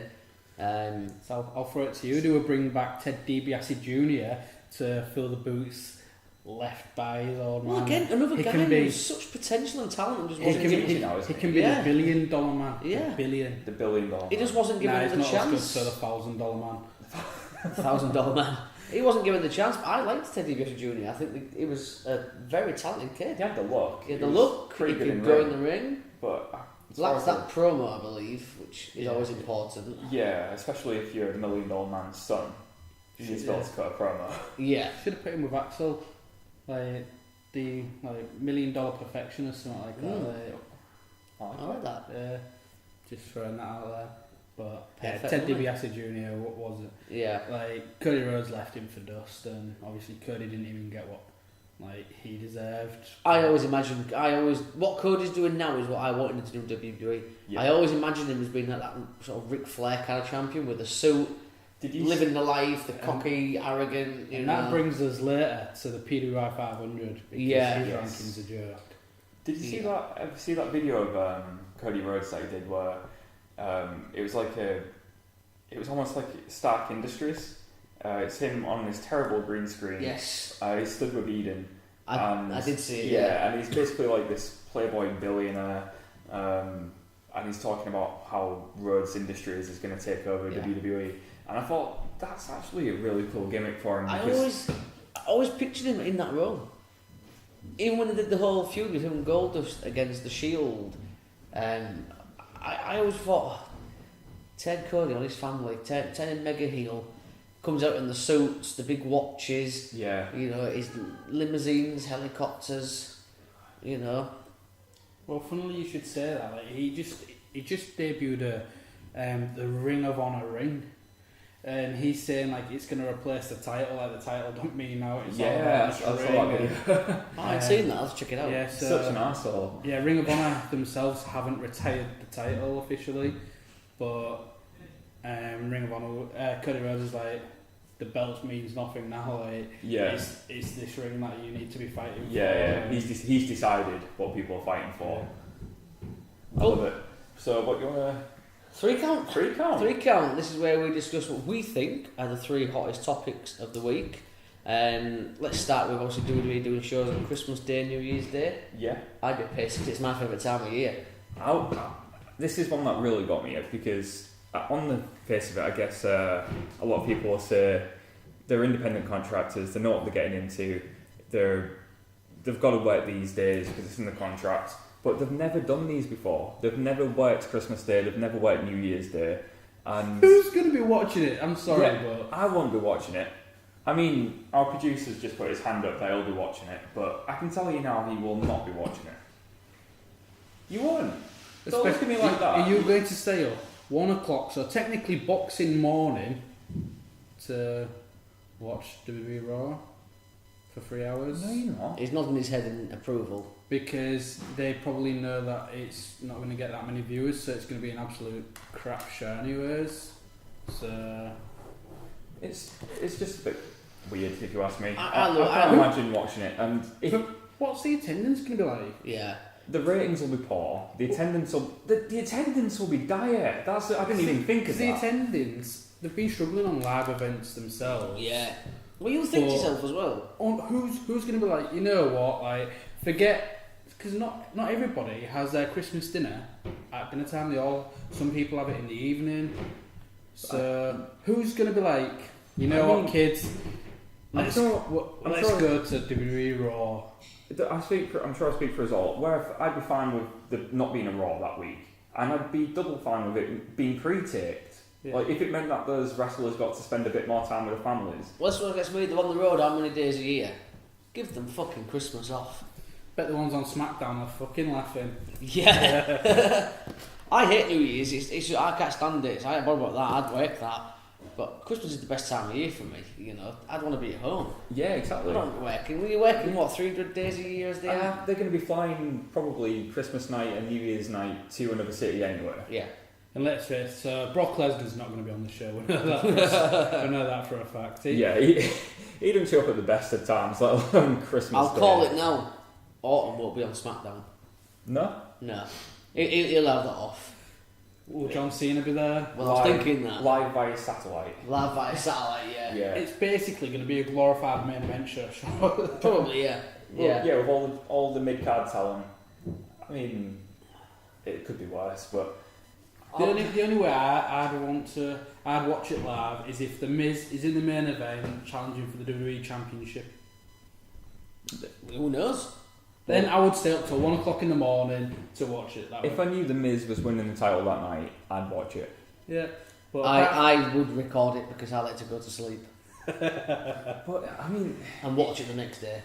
So I'll throw it to you. Do we bring back Ted DiBiase Jr. to fill the boots left by his old man? Well, again, another He guy can who be- was such potential and talent and just He wasn't can, given he, you know, isn't he he? can be Yeah. the $1 billion man. Yeah. The billion. The $1 billion. He just wasn't given Nah, the he's not chance. as good for the $1,000 man. $1,000 man. He wasn't given the chance, but I liked Ted DiBiase Jr. I think he was a very talented kid. He had the look. He had the was look, he pretty good could go in ring. the ring. But That's that promo, I believe, which is Yeah. always important. yeah, especially if you're the $1 million man's son. You need to be able to cut a promo. Yeah. Should have put him with Axel, like the $1 million perfection or something like that. Mm. Like, I like I like that. just throwing that out there. But Perfect, Ted wasn't DiBiase Jr., what was it? Yeah. Like, Cody Rhodes left him for dust, and obviously Cody didn't even get what he deserved. What Cody's doing now is what I wanted him to do in WWE. Yeah. I always imagined him as being like that sort of Ric Flair kind of champion with a suit, living the life, the cocky, arrogant. And that brings us later to the PWI 500 because his rankings are jerk. Did you see that? Ever see that video of Cody Rhodes that he did where it was almost like Stark Industries. It's him on this terrible green screen. Yes. He stood with Eden. I did see it. Yeah, and he's basically like this playboy billionaire, and he's talking about how Rhodes Industries is going to take over WWE. And I thought that's actually a really cool gimmick for him. I always pictured him in that role. Even when they did the whole feud with him and Goldust against the Shield, I always thought Ted Cody and his family, Ted and Mega Heel, comes out in the suits, the big watches, his limousines, helicopters, Well, funnily you should say that. Like, he just debuted the Ring of Honor ring, and he's saying like it's going to replace the title. Like the title don't mean now. It's all about this ring. I ain't seen that. Let's check it out. Yeah, such an arsehole. Yeah, Ring of Honor themselves haven't retired the title officially, but Ring of Honor, Cody Rhodes is like, the belt means nothing now. Like, it's this ring that you need to be fighting for. Yeah. He's decided what people are fighting for. I love it. So, what you wanna? 3 count. 3 count. 3 count. This is where we discuss what we think are the 3 hottest topics of the week. Let's start with obviously WWE doing shows on Christmas Day, New Year's Day. Yeah. I'd be pissed. It's my favourite time of year. This is one that really got me because on the face of it, I guess a lot of people will say they're independent contractors. They know what they're getting into. They've got to work these days because it's in the contract. But they've never done these before. They've never worked Christmas Day. They've never worked New Year's Day. And who's going to be watching it? I'm sorry, but I won't be watching it. I mean, our producer's just put his hand up. They'll be watching it, but I can tell you now, he will not be watching it. You won't. Don't look at me like that. Are you going to stay up 1 o'clock? So technically, Boxing morning to watch WWE Raw for 3 hours. No, you're not. He's nodding his head in approval. Because they probably know that it's not going to get that many viewers, so it's going to be an absolute crap show anyways. So it's just a bit weird if you ask me. I can't imagine watching it. And what's the attendance going to be like? Yeah. The ratings will be poor. The attendance will be dire. I didn't even think of that. The attendance, they've been struggling on live events themselves. Yeah. Well, you'll think to yourself as well. Who's going to be like, you know what, like, forget, because not everybody has their Christmas dinner at dinner time. Some people have it in the evening. So who's going to be like, what, kids? Let's go to WWE Raw. I'm sure I speak for us all. Where I'd be fine with the not being a Raw that week, and I'd be double fine with it being pre-taped. Yeah. Like if it meant that those wrestlers got to spend a bit more time with their families. Well, that's what gets me. They're on the road how many days a year? Give them fucking Christmas off. Bet the ones on Smackdown are fucking laughing. Yeah. I hate New Year's. It's I can't stand it. I ain't bothered about that. I'd work that. But Christmas is the best time of year for me. I'd want to be at home. Yeah, exactly. I don't be working. Were you working 300 days a year as they are? They're going to be flying probably Christmas night and New Year's night to another city anyway. Yeah. And let's face it, Brock Lesnar's not going to be on the show. We know that for a fact. He didn't show up at the best of times, let alone Christmas I'll Day. call it now. Orton won't be on Smackdown. No? No. He'll have that off. Will John Cena be there? Well, I was thinking that. Live via satellite. Yeah. It's basically going to be a glorified main event show. Probably, yeah. Well, yeah, with all the mid-card talent. I mean, it could be worse, but... The only way I'd watch it live is if The Miz is in the main event challenging for the WWE Championship. Who knows? Then I would stay up till 1 o'clock in the morning to watch it. If I knew The Miz was winning the title that night, I'd watch it. Yeah. But I would record it because I like to go to sleep. But, I mean... And watch it the next day.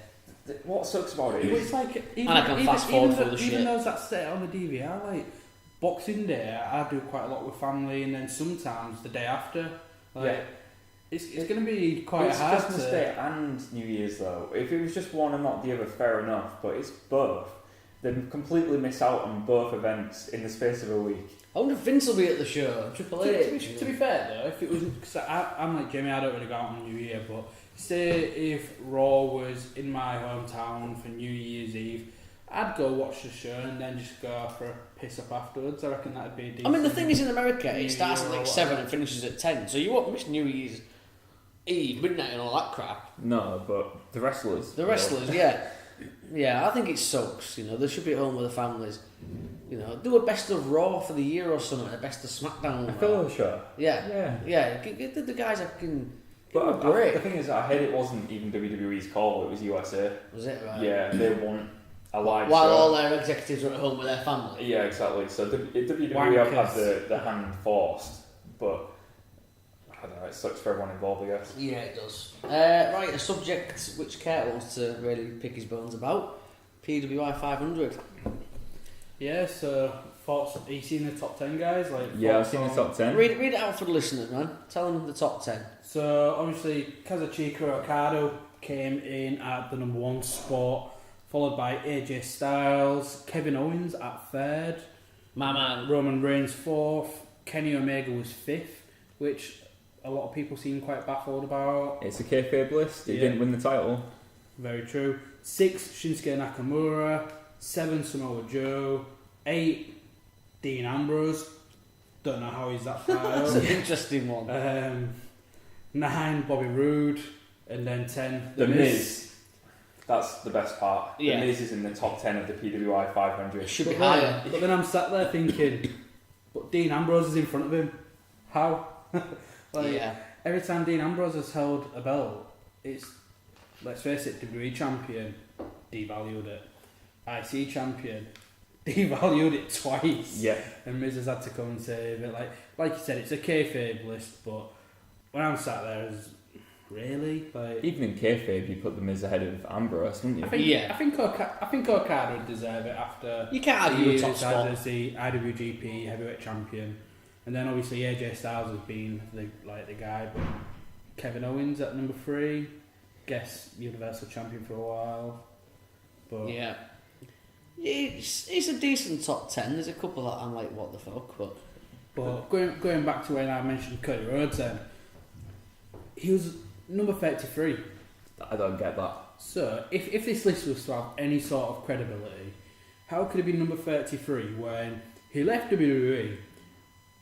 What sucks about it is... It's like... And I can fast forward through the shit. Even though that's set on the DVR, like... Boxing Day, I do quite a lot with family, and then sometimes the day after. Like, it's going to be quite it's hard Christmas to... Day and New Year's though. If it was just one and not the other, fair enough. But it's both. They'd completely miss out on both events in the space of a week. I wonder if Vince will be at the show. Triple H. To be fair though, if it was... Cause I'm like Jamie, I don't really go out on New Year, but say if Raw was in my hometown for New Year's Eve, I'd go watch the show and then just go for a piss up afterwards. I reckon that'd be a decent... I mean, the thing is, in America, New it starts at Year like or 7 whatever. and finishes at 10, so you won't miss New Year's Eve, midnight and all that crap. No, but the wrestlers. The wrestlers, yeah. Yeah, I think it sucks, you know, they should be at home with their families. You know, do a best of Raw for the year or something, a best of Smackdown. A filler show. Yeah. Get the guys that can... But great. the thing is, I heard it wasn't even WWE's call, it was USA. Was it, right? Yeah, they want a live While show. all their executives are at home with their family. Yeah, exactly. So WWE have had the hand forced, but I don't know, it sucks for everyone involved, I guess. Yeah, it does. Right, a subject which Kurt wants to really pick his bones about. PWI 500. Yeah, so thoughts, have you seen the top 10 guys? Like, Yeah, I've thoughts seen the on- top 10. Read it out for the listeners, man. Tell them the top 10. So obviously Kazuchika Okada came in at the number 1 spot, followed by AJ Styles, Kevin Owens at 3rd, My man. Roman Reigns 4th, Kenny Omega was 5th, which a lot of people seem quite baffled about. It's a kayfabe list. He Yeah. didn't win the title. Very true. 6, Shinsuke Nakamura. 7, Samoa Joe. 8, Dean Ambrose. Don't know how he's that far That's up. an interesting one. 9, Bobby Roode. And then 10, The Miz. That's the best part. Yeah. The Miz is in the top 10 of the PWI 500. It should be But then, higher. but then I'm sat there thinking, but Dean Ambrose is in front of him. How? Yeah. Every time Dean Ambrose has held a belt, it's, let's face it, WWE champion, devalued it. IC champion, devalued it twice. Yeah. And Miz has had to come and save it. Like you said, it's a kayfabe list, but when I'm sat there, it's really like. Even in kayfabe, you put the Miz ahead of Ambrose, wouldn't you? I think Okada would deserve it after. You can't argue a years top spot. as the IWGP heavyweight champion, and then obviously AJ Styles has been the guy, but Kevin Owens at number 3, guess Universal Champion for a while, but Yeah. It's a decent top 10. There's a couple that I'm like, what the fuck, but... But going back to when I mentioned Cody Rhodes, then he was number 33. I don't get that. So if this list was to have any sort of credibility, how could it be number 33 when he left WWE?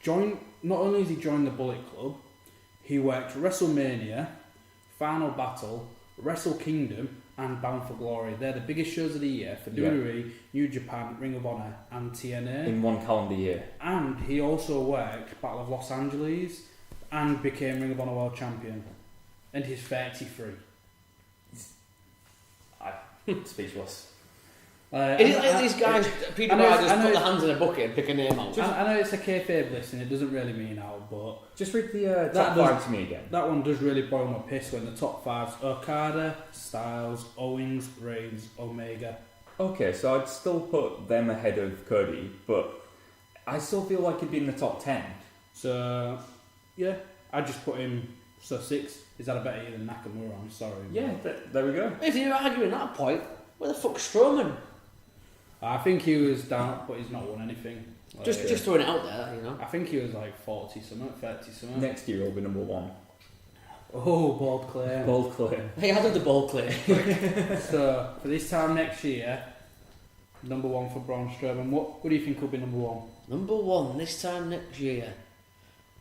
Not only has he joined the Bullet Club, he worked WrestleMania, Final Battle, Wrestle Kingdom, and Bound for Glory. They're the biggest shows of the year for WWE, New Japan, Ring of Honor, and TNA. In one calendar year. And he also worked Battle of Los Angeles and became Ring of Honor World Champion. And he's 33. Speechless. Is it like these guys, PWI just put their hands in a bucket and pick a name out? I know it's a kayfabe list and it doesn't really mean out, but Just read the That top does- 5 to me again. that one does really boil my piss when the top 5's Okada, Styles, Owens, Reigns, Omega. Okay, so I'd still put them ahead of Cody, but I still feel like he'd be in the top 10. So, yeah, I just put him, 6. Is that a better year than Nakamura? I'm sorry. Yeah, there we go. If you're arguing that point, where the fuck's Strowman? I think he was down, but he's not won anything. Like, Just throwing it out there, you know. I think he was like 40 something, 30 something. Next year he'll be number 1. Oh, bold claim. Bold claim. Hey, I did the ball clear. So, for this time next year, number 1 for Braun Strowman. What do you think will be number 1? Number 1 this time next year.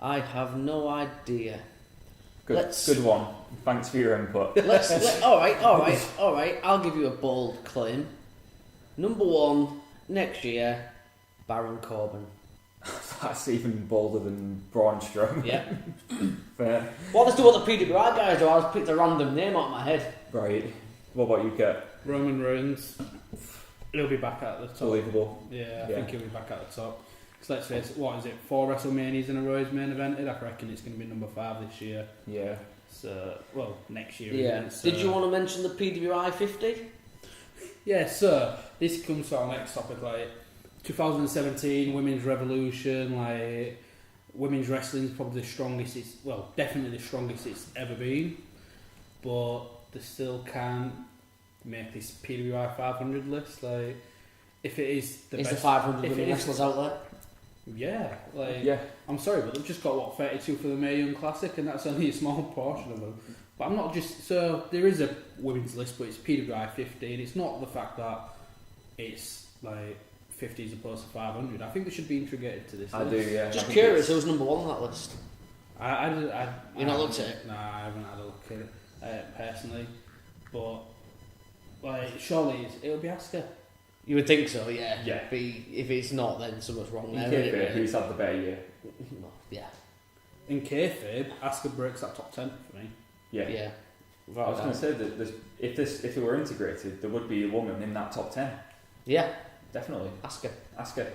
I have no idea. Good one. Thanks for your input. All right. I'll give you a bold claim. Number 1 next year, Baron Corbin. That's even bolder than Braun Strowman. Yeah. Fair. Well, let's do what the PWI guys do. I'll pick a random name out of my head. Right. What about you, Kurt? Roman Reigns. He'll be back at the top. Believable. Yeah, I Yeah. think he'll be back at the top. Because let's face it, what is it? 4 WrestleManias in a row he's main evented. I reckon it's going to be number 5 this year. Yeah. So, well, next year. Yeah. Isn't it? So, Did you want to mention the PWI 50? Yeah. So this comes to our next topic. Like, 2017 women's revolution, like women's wrestling is probably the strongest. Definitely the strongest it's ever been, but they still can't make this PWI 500 list. Like, if it is the best, the 500 women wrestlers out there? Yeah, Yeah. I'm sorry, but they've just got 32 for the Mae Young Classic, and that's only a small portion of them. But I'm not just so there is a women's list, but it's PWI 50, and it's not the fact that it's like 50 as opposed to 500. I think they should be integrated to this. I list. do, yeah. Just curious, who's number one on that list? You not looked at it? Nah, I haven't had a look at it personally, but like surely it'll be Asuka. You would think so, yeah. Yeah. But if it's not, then something's wrong there. kayfabe, who's had the better year? Yeah. In kayfabe, Asuka breaks that top 10 for me. Yeah. Yeah. I was going to say that if it were integrated, there would be a woman in that top 10. Yeah. Definitely. Asuka.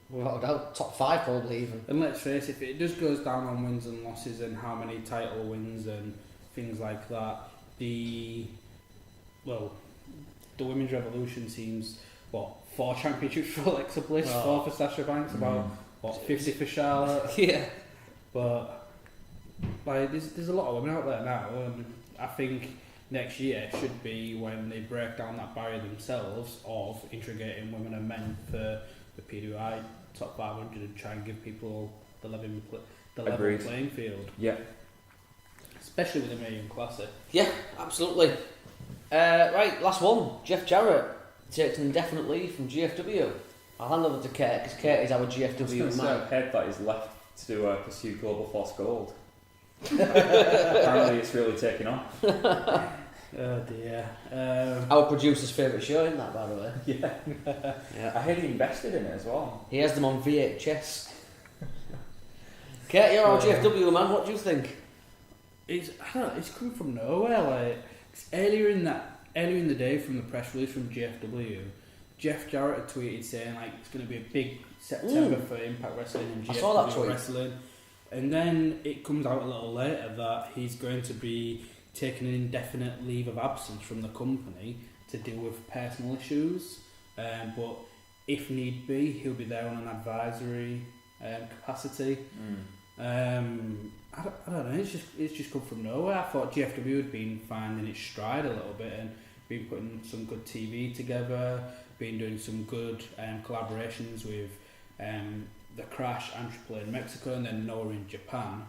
Without a doubt. Top 5 probably even. And let's face it, if it just goes down on wins and losses and how many title wins and things like that, the women's revolution seems 4 championships for Alexa Bliss, 4 for Sasha Banks, about 50 for Charlotte. Yeah. But like there's a lot of women out there now, and I think next year should be when they break down that barrier themselves of integrating women and men for the PWI top 500 and try and give people the level playing field. Yeah. Especially with the Mae Young Classic. Yeah, absolutely. Right, last one. Jeff Jarrett takes an indefinite leave from GFW. I'll hand over to Kurt because Kurt is our GFW man. I've heard that he's left to pursue Global Force Gold. Apparently it's really taken off. Oh dear. Our producer's favourite show in that, by the way. Yeah. I heard he invested in it as well. He has them on VHS. Kurt, you're our GFW man. What do you think? It's coming from nowhere. Like earlier in the day, from the press release from GFW, Jeff Jarrett had tweeted saying like it's going to be a big September for Impact Wrestling and I saw that GFW tweet. Wrestling, and then it comes out a little later that he's going to be taking an indefinite leave of absence from the company to deal with personal issues, but if need be, he'll be there on an advisory capacity. I don't know. It's just come from nowhere. I thought GFW had been finding its stride a little bit and been putting some good TV together, been doing some good collaborations with the Crash and Triple A in Mexico, and then Noah in Japan.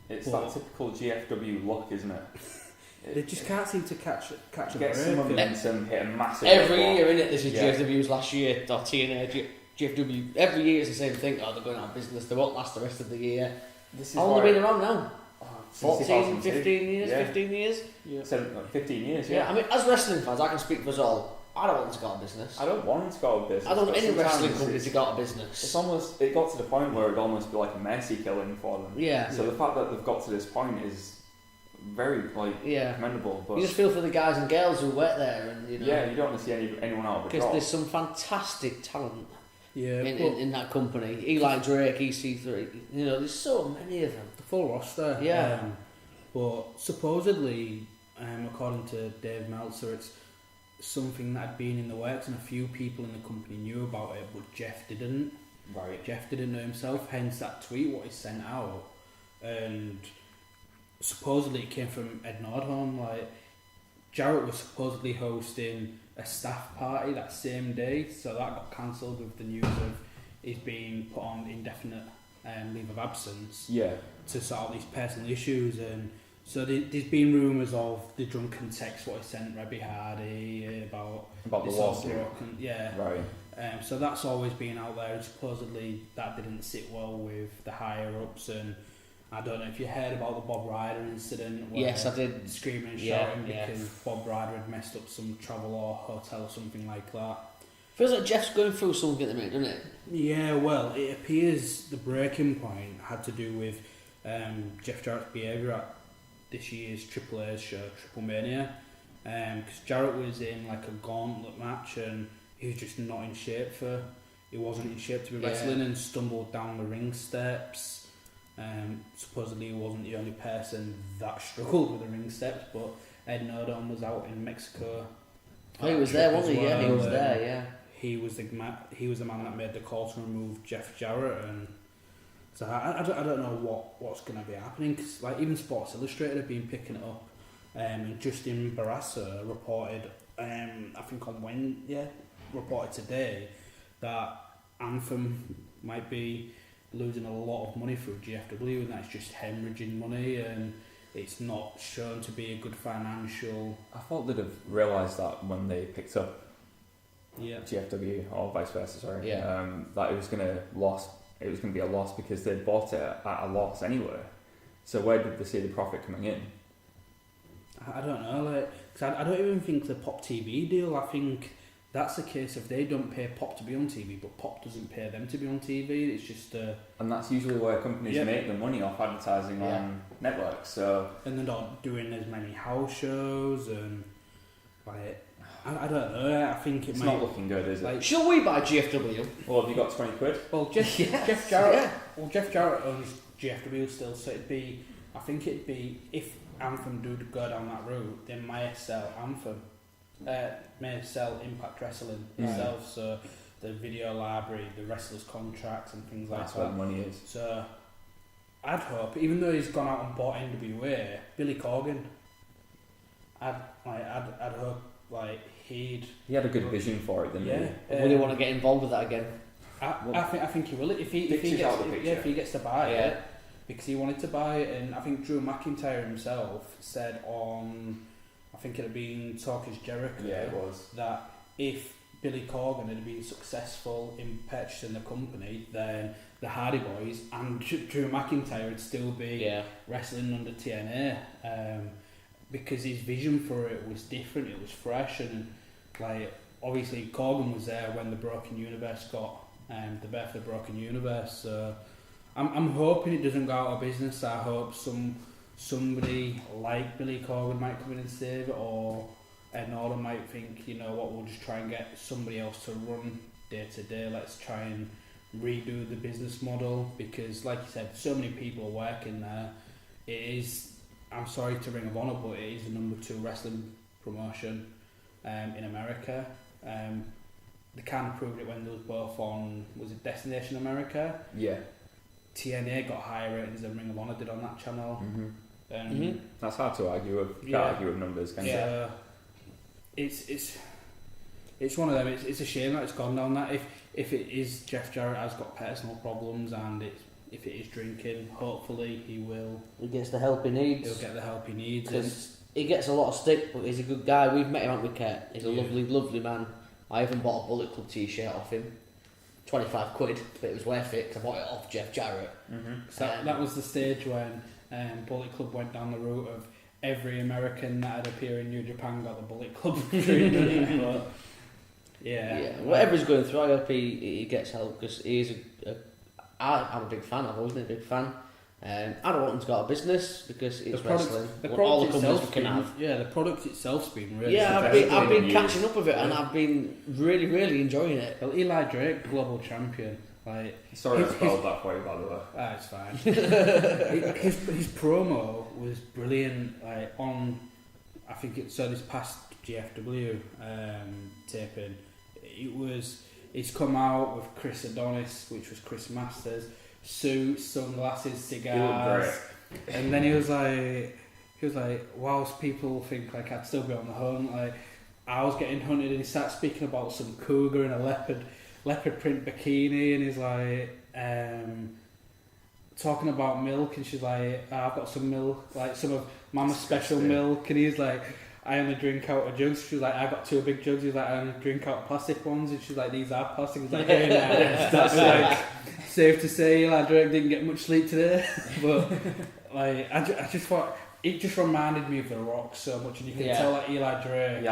It's that typical GFW look, isn't it? They just can't seem to catch a Get break. some momentum, hit a massive. Every year, innit? This is GFW's last year. Or TNA, GFW. Every year it's the same thing. Oh, they're going out of business. They won't last the rest of the year. How long have they been around now? 14, 15 years? Yeah. 15 years? Yeah. 15 years, Yeah, I mean, as wrestling fans, I can speak for us all. I don't want to go out of business. I don't want to go out of business. I don't want any Sometimes wrestling company to go out of business. It got to the point where it'd almost be like a mercy killing for them. Yeah. So the fact that they've got to this point is very commendable. But you just feel for the guys and girls who work there, and you know. Yeah, you don't want to see anyone out of a because job. there's some fantastic talent. Yeah, in that company. Eli Drake, EC3, you know, there's so many of them. the full roster. Yeah. But supposedly, according to Dave Meltzer, it's something that had been in the works, and a few people in the company knew about it, but Jeff didn't. Right. Jeff didn't know himself, hence that tweet what he sent out, and supposedly it came from Ed Nordholm. Like Jarrett was supposedly hosting a staff party that same day, so that got cancelled with the news of he's being put on indefinite leave of absence. Yeah. To sort out these personal issues, and so there's been rumours of the drunken text what he sent Rebby Hardy about the lawsuit. Yeah. Right. So that's always been out there, and supposedly that didn't sit well with the higher ups, and I don't know if you heard about the Bob Ryder incident. Where Yes, I did. Screaming and shouting because Bob Ryder had messed up some travel or hotel or something like that. Feels like Jeff's going through something at the minute, doesn't it? Yeah, well, it appears the breaking point had to do with Jeff Jarrett's behaviour at this year's Triple A's show, Triple Mania, because Jarrett was in like a gauntlet match and he was just not in shape he wasn't in shape to be wrestling and stumbled down the ring steps. Supposedly he wasn't the only person that struggled with the ring steps, but Ed Nordholm was out in Mexico. Oh, he was there, wasn't he? Yeah, he was there, yeah. he was the man that made the call to remove Jeff Jarrett, and so I don't know what's going to be happening, because like even Sports Illustrated have been picking it up, and Justin Barraza reported I think reported today that Anthem might be losing a lot of money through GFW, and that's just hemorrhaging money, and it's not shown to be a good financial. I thought they'd have realised that when they picked up GFW, or vice versa, sorry. Yeah. That it was going to be a loss because they'd bought it at a loss anyway. So where did they see the profit coming in? I don't know, cause I don't even think the Pop TV deal, I think that's the case if they don't pay Pop to be on TV, but Pop doesn't pay them to be on TV. It's just and that's usually where companies make their money off advertising on networks. So and they're not doing as many house shows, and like I don't know. I think it's not looking good, is it? Like, shall we buy GFW? Well, have you got 20 quid? Well, Jeff Jarrett. Yeah. Well, Jeff Jarrett owns GFW still, so it'd be if Anthem do go down that route, they might sell Anthem. May sell Impact Wrestling itself, so the video library, the wrestlers' contracts and things like that. That's where the money is. So I'd hope, even though he's gone out and bought NWA, Billy Corgan, I'd hope like he had a good vision for it, didn't he? Will he want to get involved with that again? I think he will if he gets to buy it, because he wanted to buy it, and I think Drew McIntyre himself said on, I think it had been Talk Is Jericho, it was, that if Billy Corgan had been successful in purchasing the company, then the Hardy Boys and Drew McIntyre would still be wrestling under TNA, because his vision for it was different, it was fresh, and like obviously Corgan was there when the Broken Universe got the birth of the Broken Universe, so I'm hoping it doesn't go out of business. I hope somebody like Billy Corgan might come in and save it, or Ed Norton might think, you know what, we'll just try and get somebody else to run day to day, let's try and redo the business model, because like you said, so many people are working there. It is, I'm sorry to Ring of Honor, but it is the number 2 wrestling promotion in America. They kind of proved it when they was both on, was it Destination America? Yeah. TNA got higher ratings than Ring of Honor did on that channel. That's hard to argue with. You can't argue with numbers, can you? It's one of them. It's a shame that it's gone down that. If it is Jeff Jarrett has got personal problems, and if it is drinking, hopefully he gets the help he needs. He'll get the help he needs. Because he gets a lot of stick, but he's a good guy. We've met him, haven't we, Kurt? He's a lovely man. I even bought a Bullet Club t-shirt off him. 25 quid, but it was worth it because I bought it off Jeff Jarrett. So that was the stage when Bullet Club went down the route of every American that had appeared in New Japan got the Bullet Club treatment. But whatever he's going through, I hope he gets help, because I'm a big fan. I've always been a big fan. I don't want him to go out of business because it's wrestling. All the companies we can have. Yeah, the product itself's been really. Yeah, I've been catching up with it, and I've been really, really enjoying it. Well, Eli Drake, global champion. Like, sorry, I spelled that for you, by the way. It's fine. his promo was brilliant. Like on, I think it's this past GFW taping. He's come out with Chris Adonis, which was Chris Masters. Suits, sunglasses, cigars, and then he was like, whilst people think like I'd still be on the hunt, like I was getting hunted, and he started speaking about some cougar in a leopard print bikini, and he's like talking about milk, and she's like, I've got some milk, like some of Mama's special milk, and he's like, I only drink out of jugs. She's like, I got 2 big jugs. He's like, I only drink out plastic ones, and she's like, these are plastic. He's like, that's like, safe to say, Eli Drake didn't get much sleep today, but like I just thought it just reminded me of The Rock so much, and you can tell that Eli Drake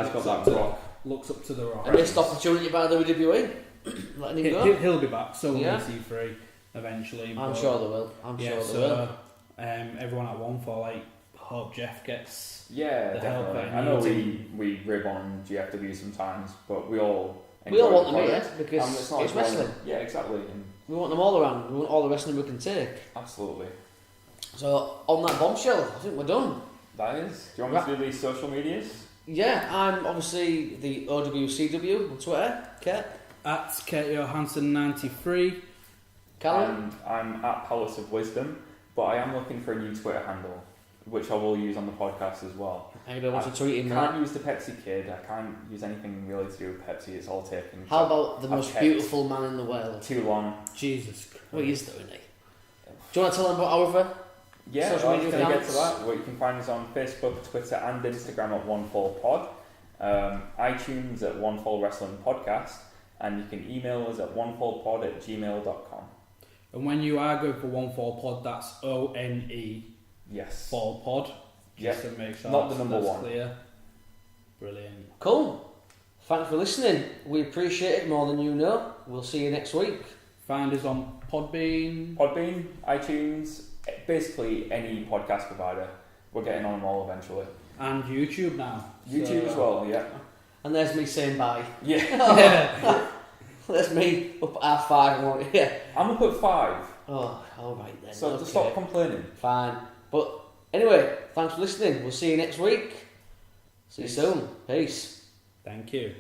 looks up to The Rock. A missed opportunity by the WWE, letting him go. He'll be back. So will EC3 eventually. I'm sure they will. I'm sure they will. Everyone at one for like hope Jeff gets the definitely. Help. I know we rib on GFW sometimes, but we all want them here because it's wrestling. Yeah, exactly. And we want them all around. We want all the wrestling we can take. Absolutely. So on that bombshell, I think we're done. That is. Do you want me to do these social medias? Yeah, I'm obviously the OWCW on Twitter. Okay. At Kate Johansson 93. Callum? And I'm at Palace of Wisdom, but I am looking for a new Twitter handle, which I will use on the podcast as well. Anybody wants to tweet in I can't that? use the Pepsi Kid. I can't use anything really to do with Pepsi. It's all taken. How about the I've most kept beautiful man in the world? too long. Jesus Christ. What he is doing, eh? Do you want to tell them about our other Yeah, social I was media going to get accounts? to that. Well, you can find us on Facebook, Twitter, and Instagram at OneFallPod. iTunes at OneFall Wrestling Podcast, and you can email us at onefallpod@gmail.com. And when you are going for One Fall Pod, that's ONE Yes. Fall Pod. Yes. Just to make sure Not the number that's one. clear. Brilliant. Cool. Thanks for listening. We appreciate it more than you know. We'll see you next week. Find us on Podbean. Podbean, iTunes, basically any podcast provider. We're getting on them all eventually. And YouTube now. YouTube as well, yeah. And there's me saying bye. Yeah. Yeah. There's me up at R5. Yeah. I'm up at 5, Oh, alright then. so okay. stop complaining. Fine. But anyway, thanks for listening. We'll see you next week. See you Peace. soon. Peace. Thank you.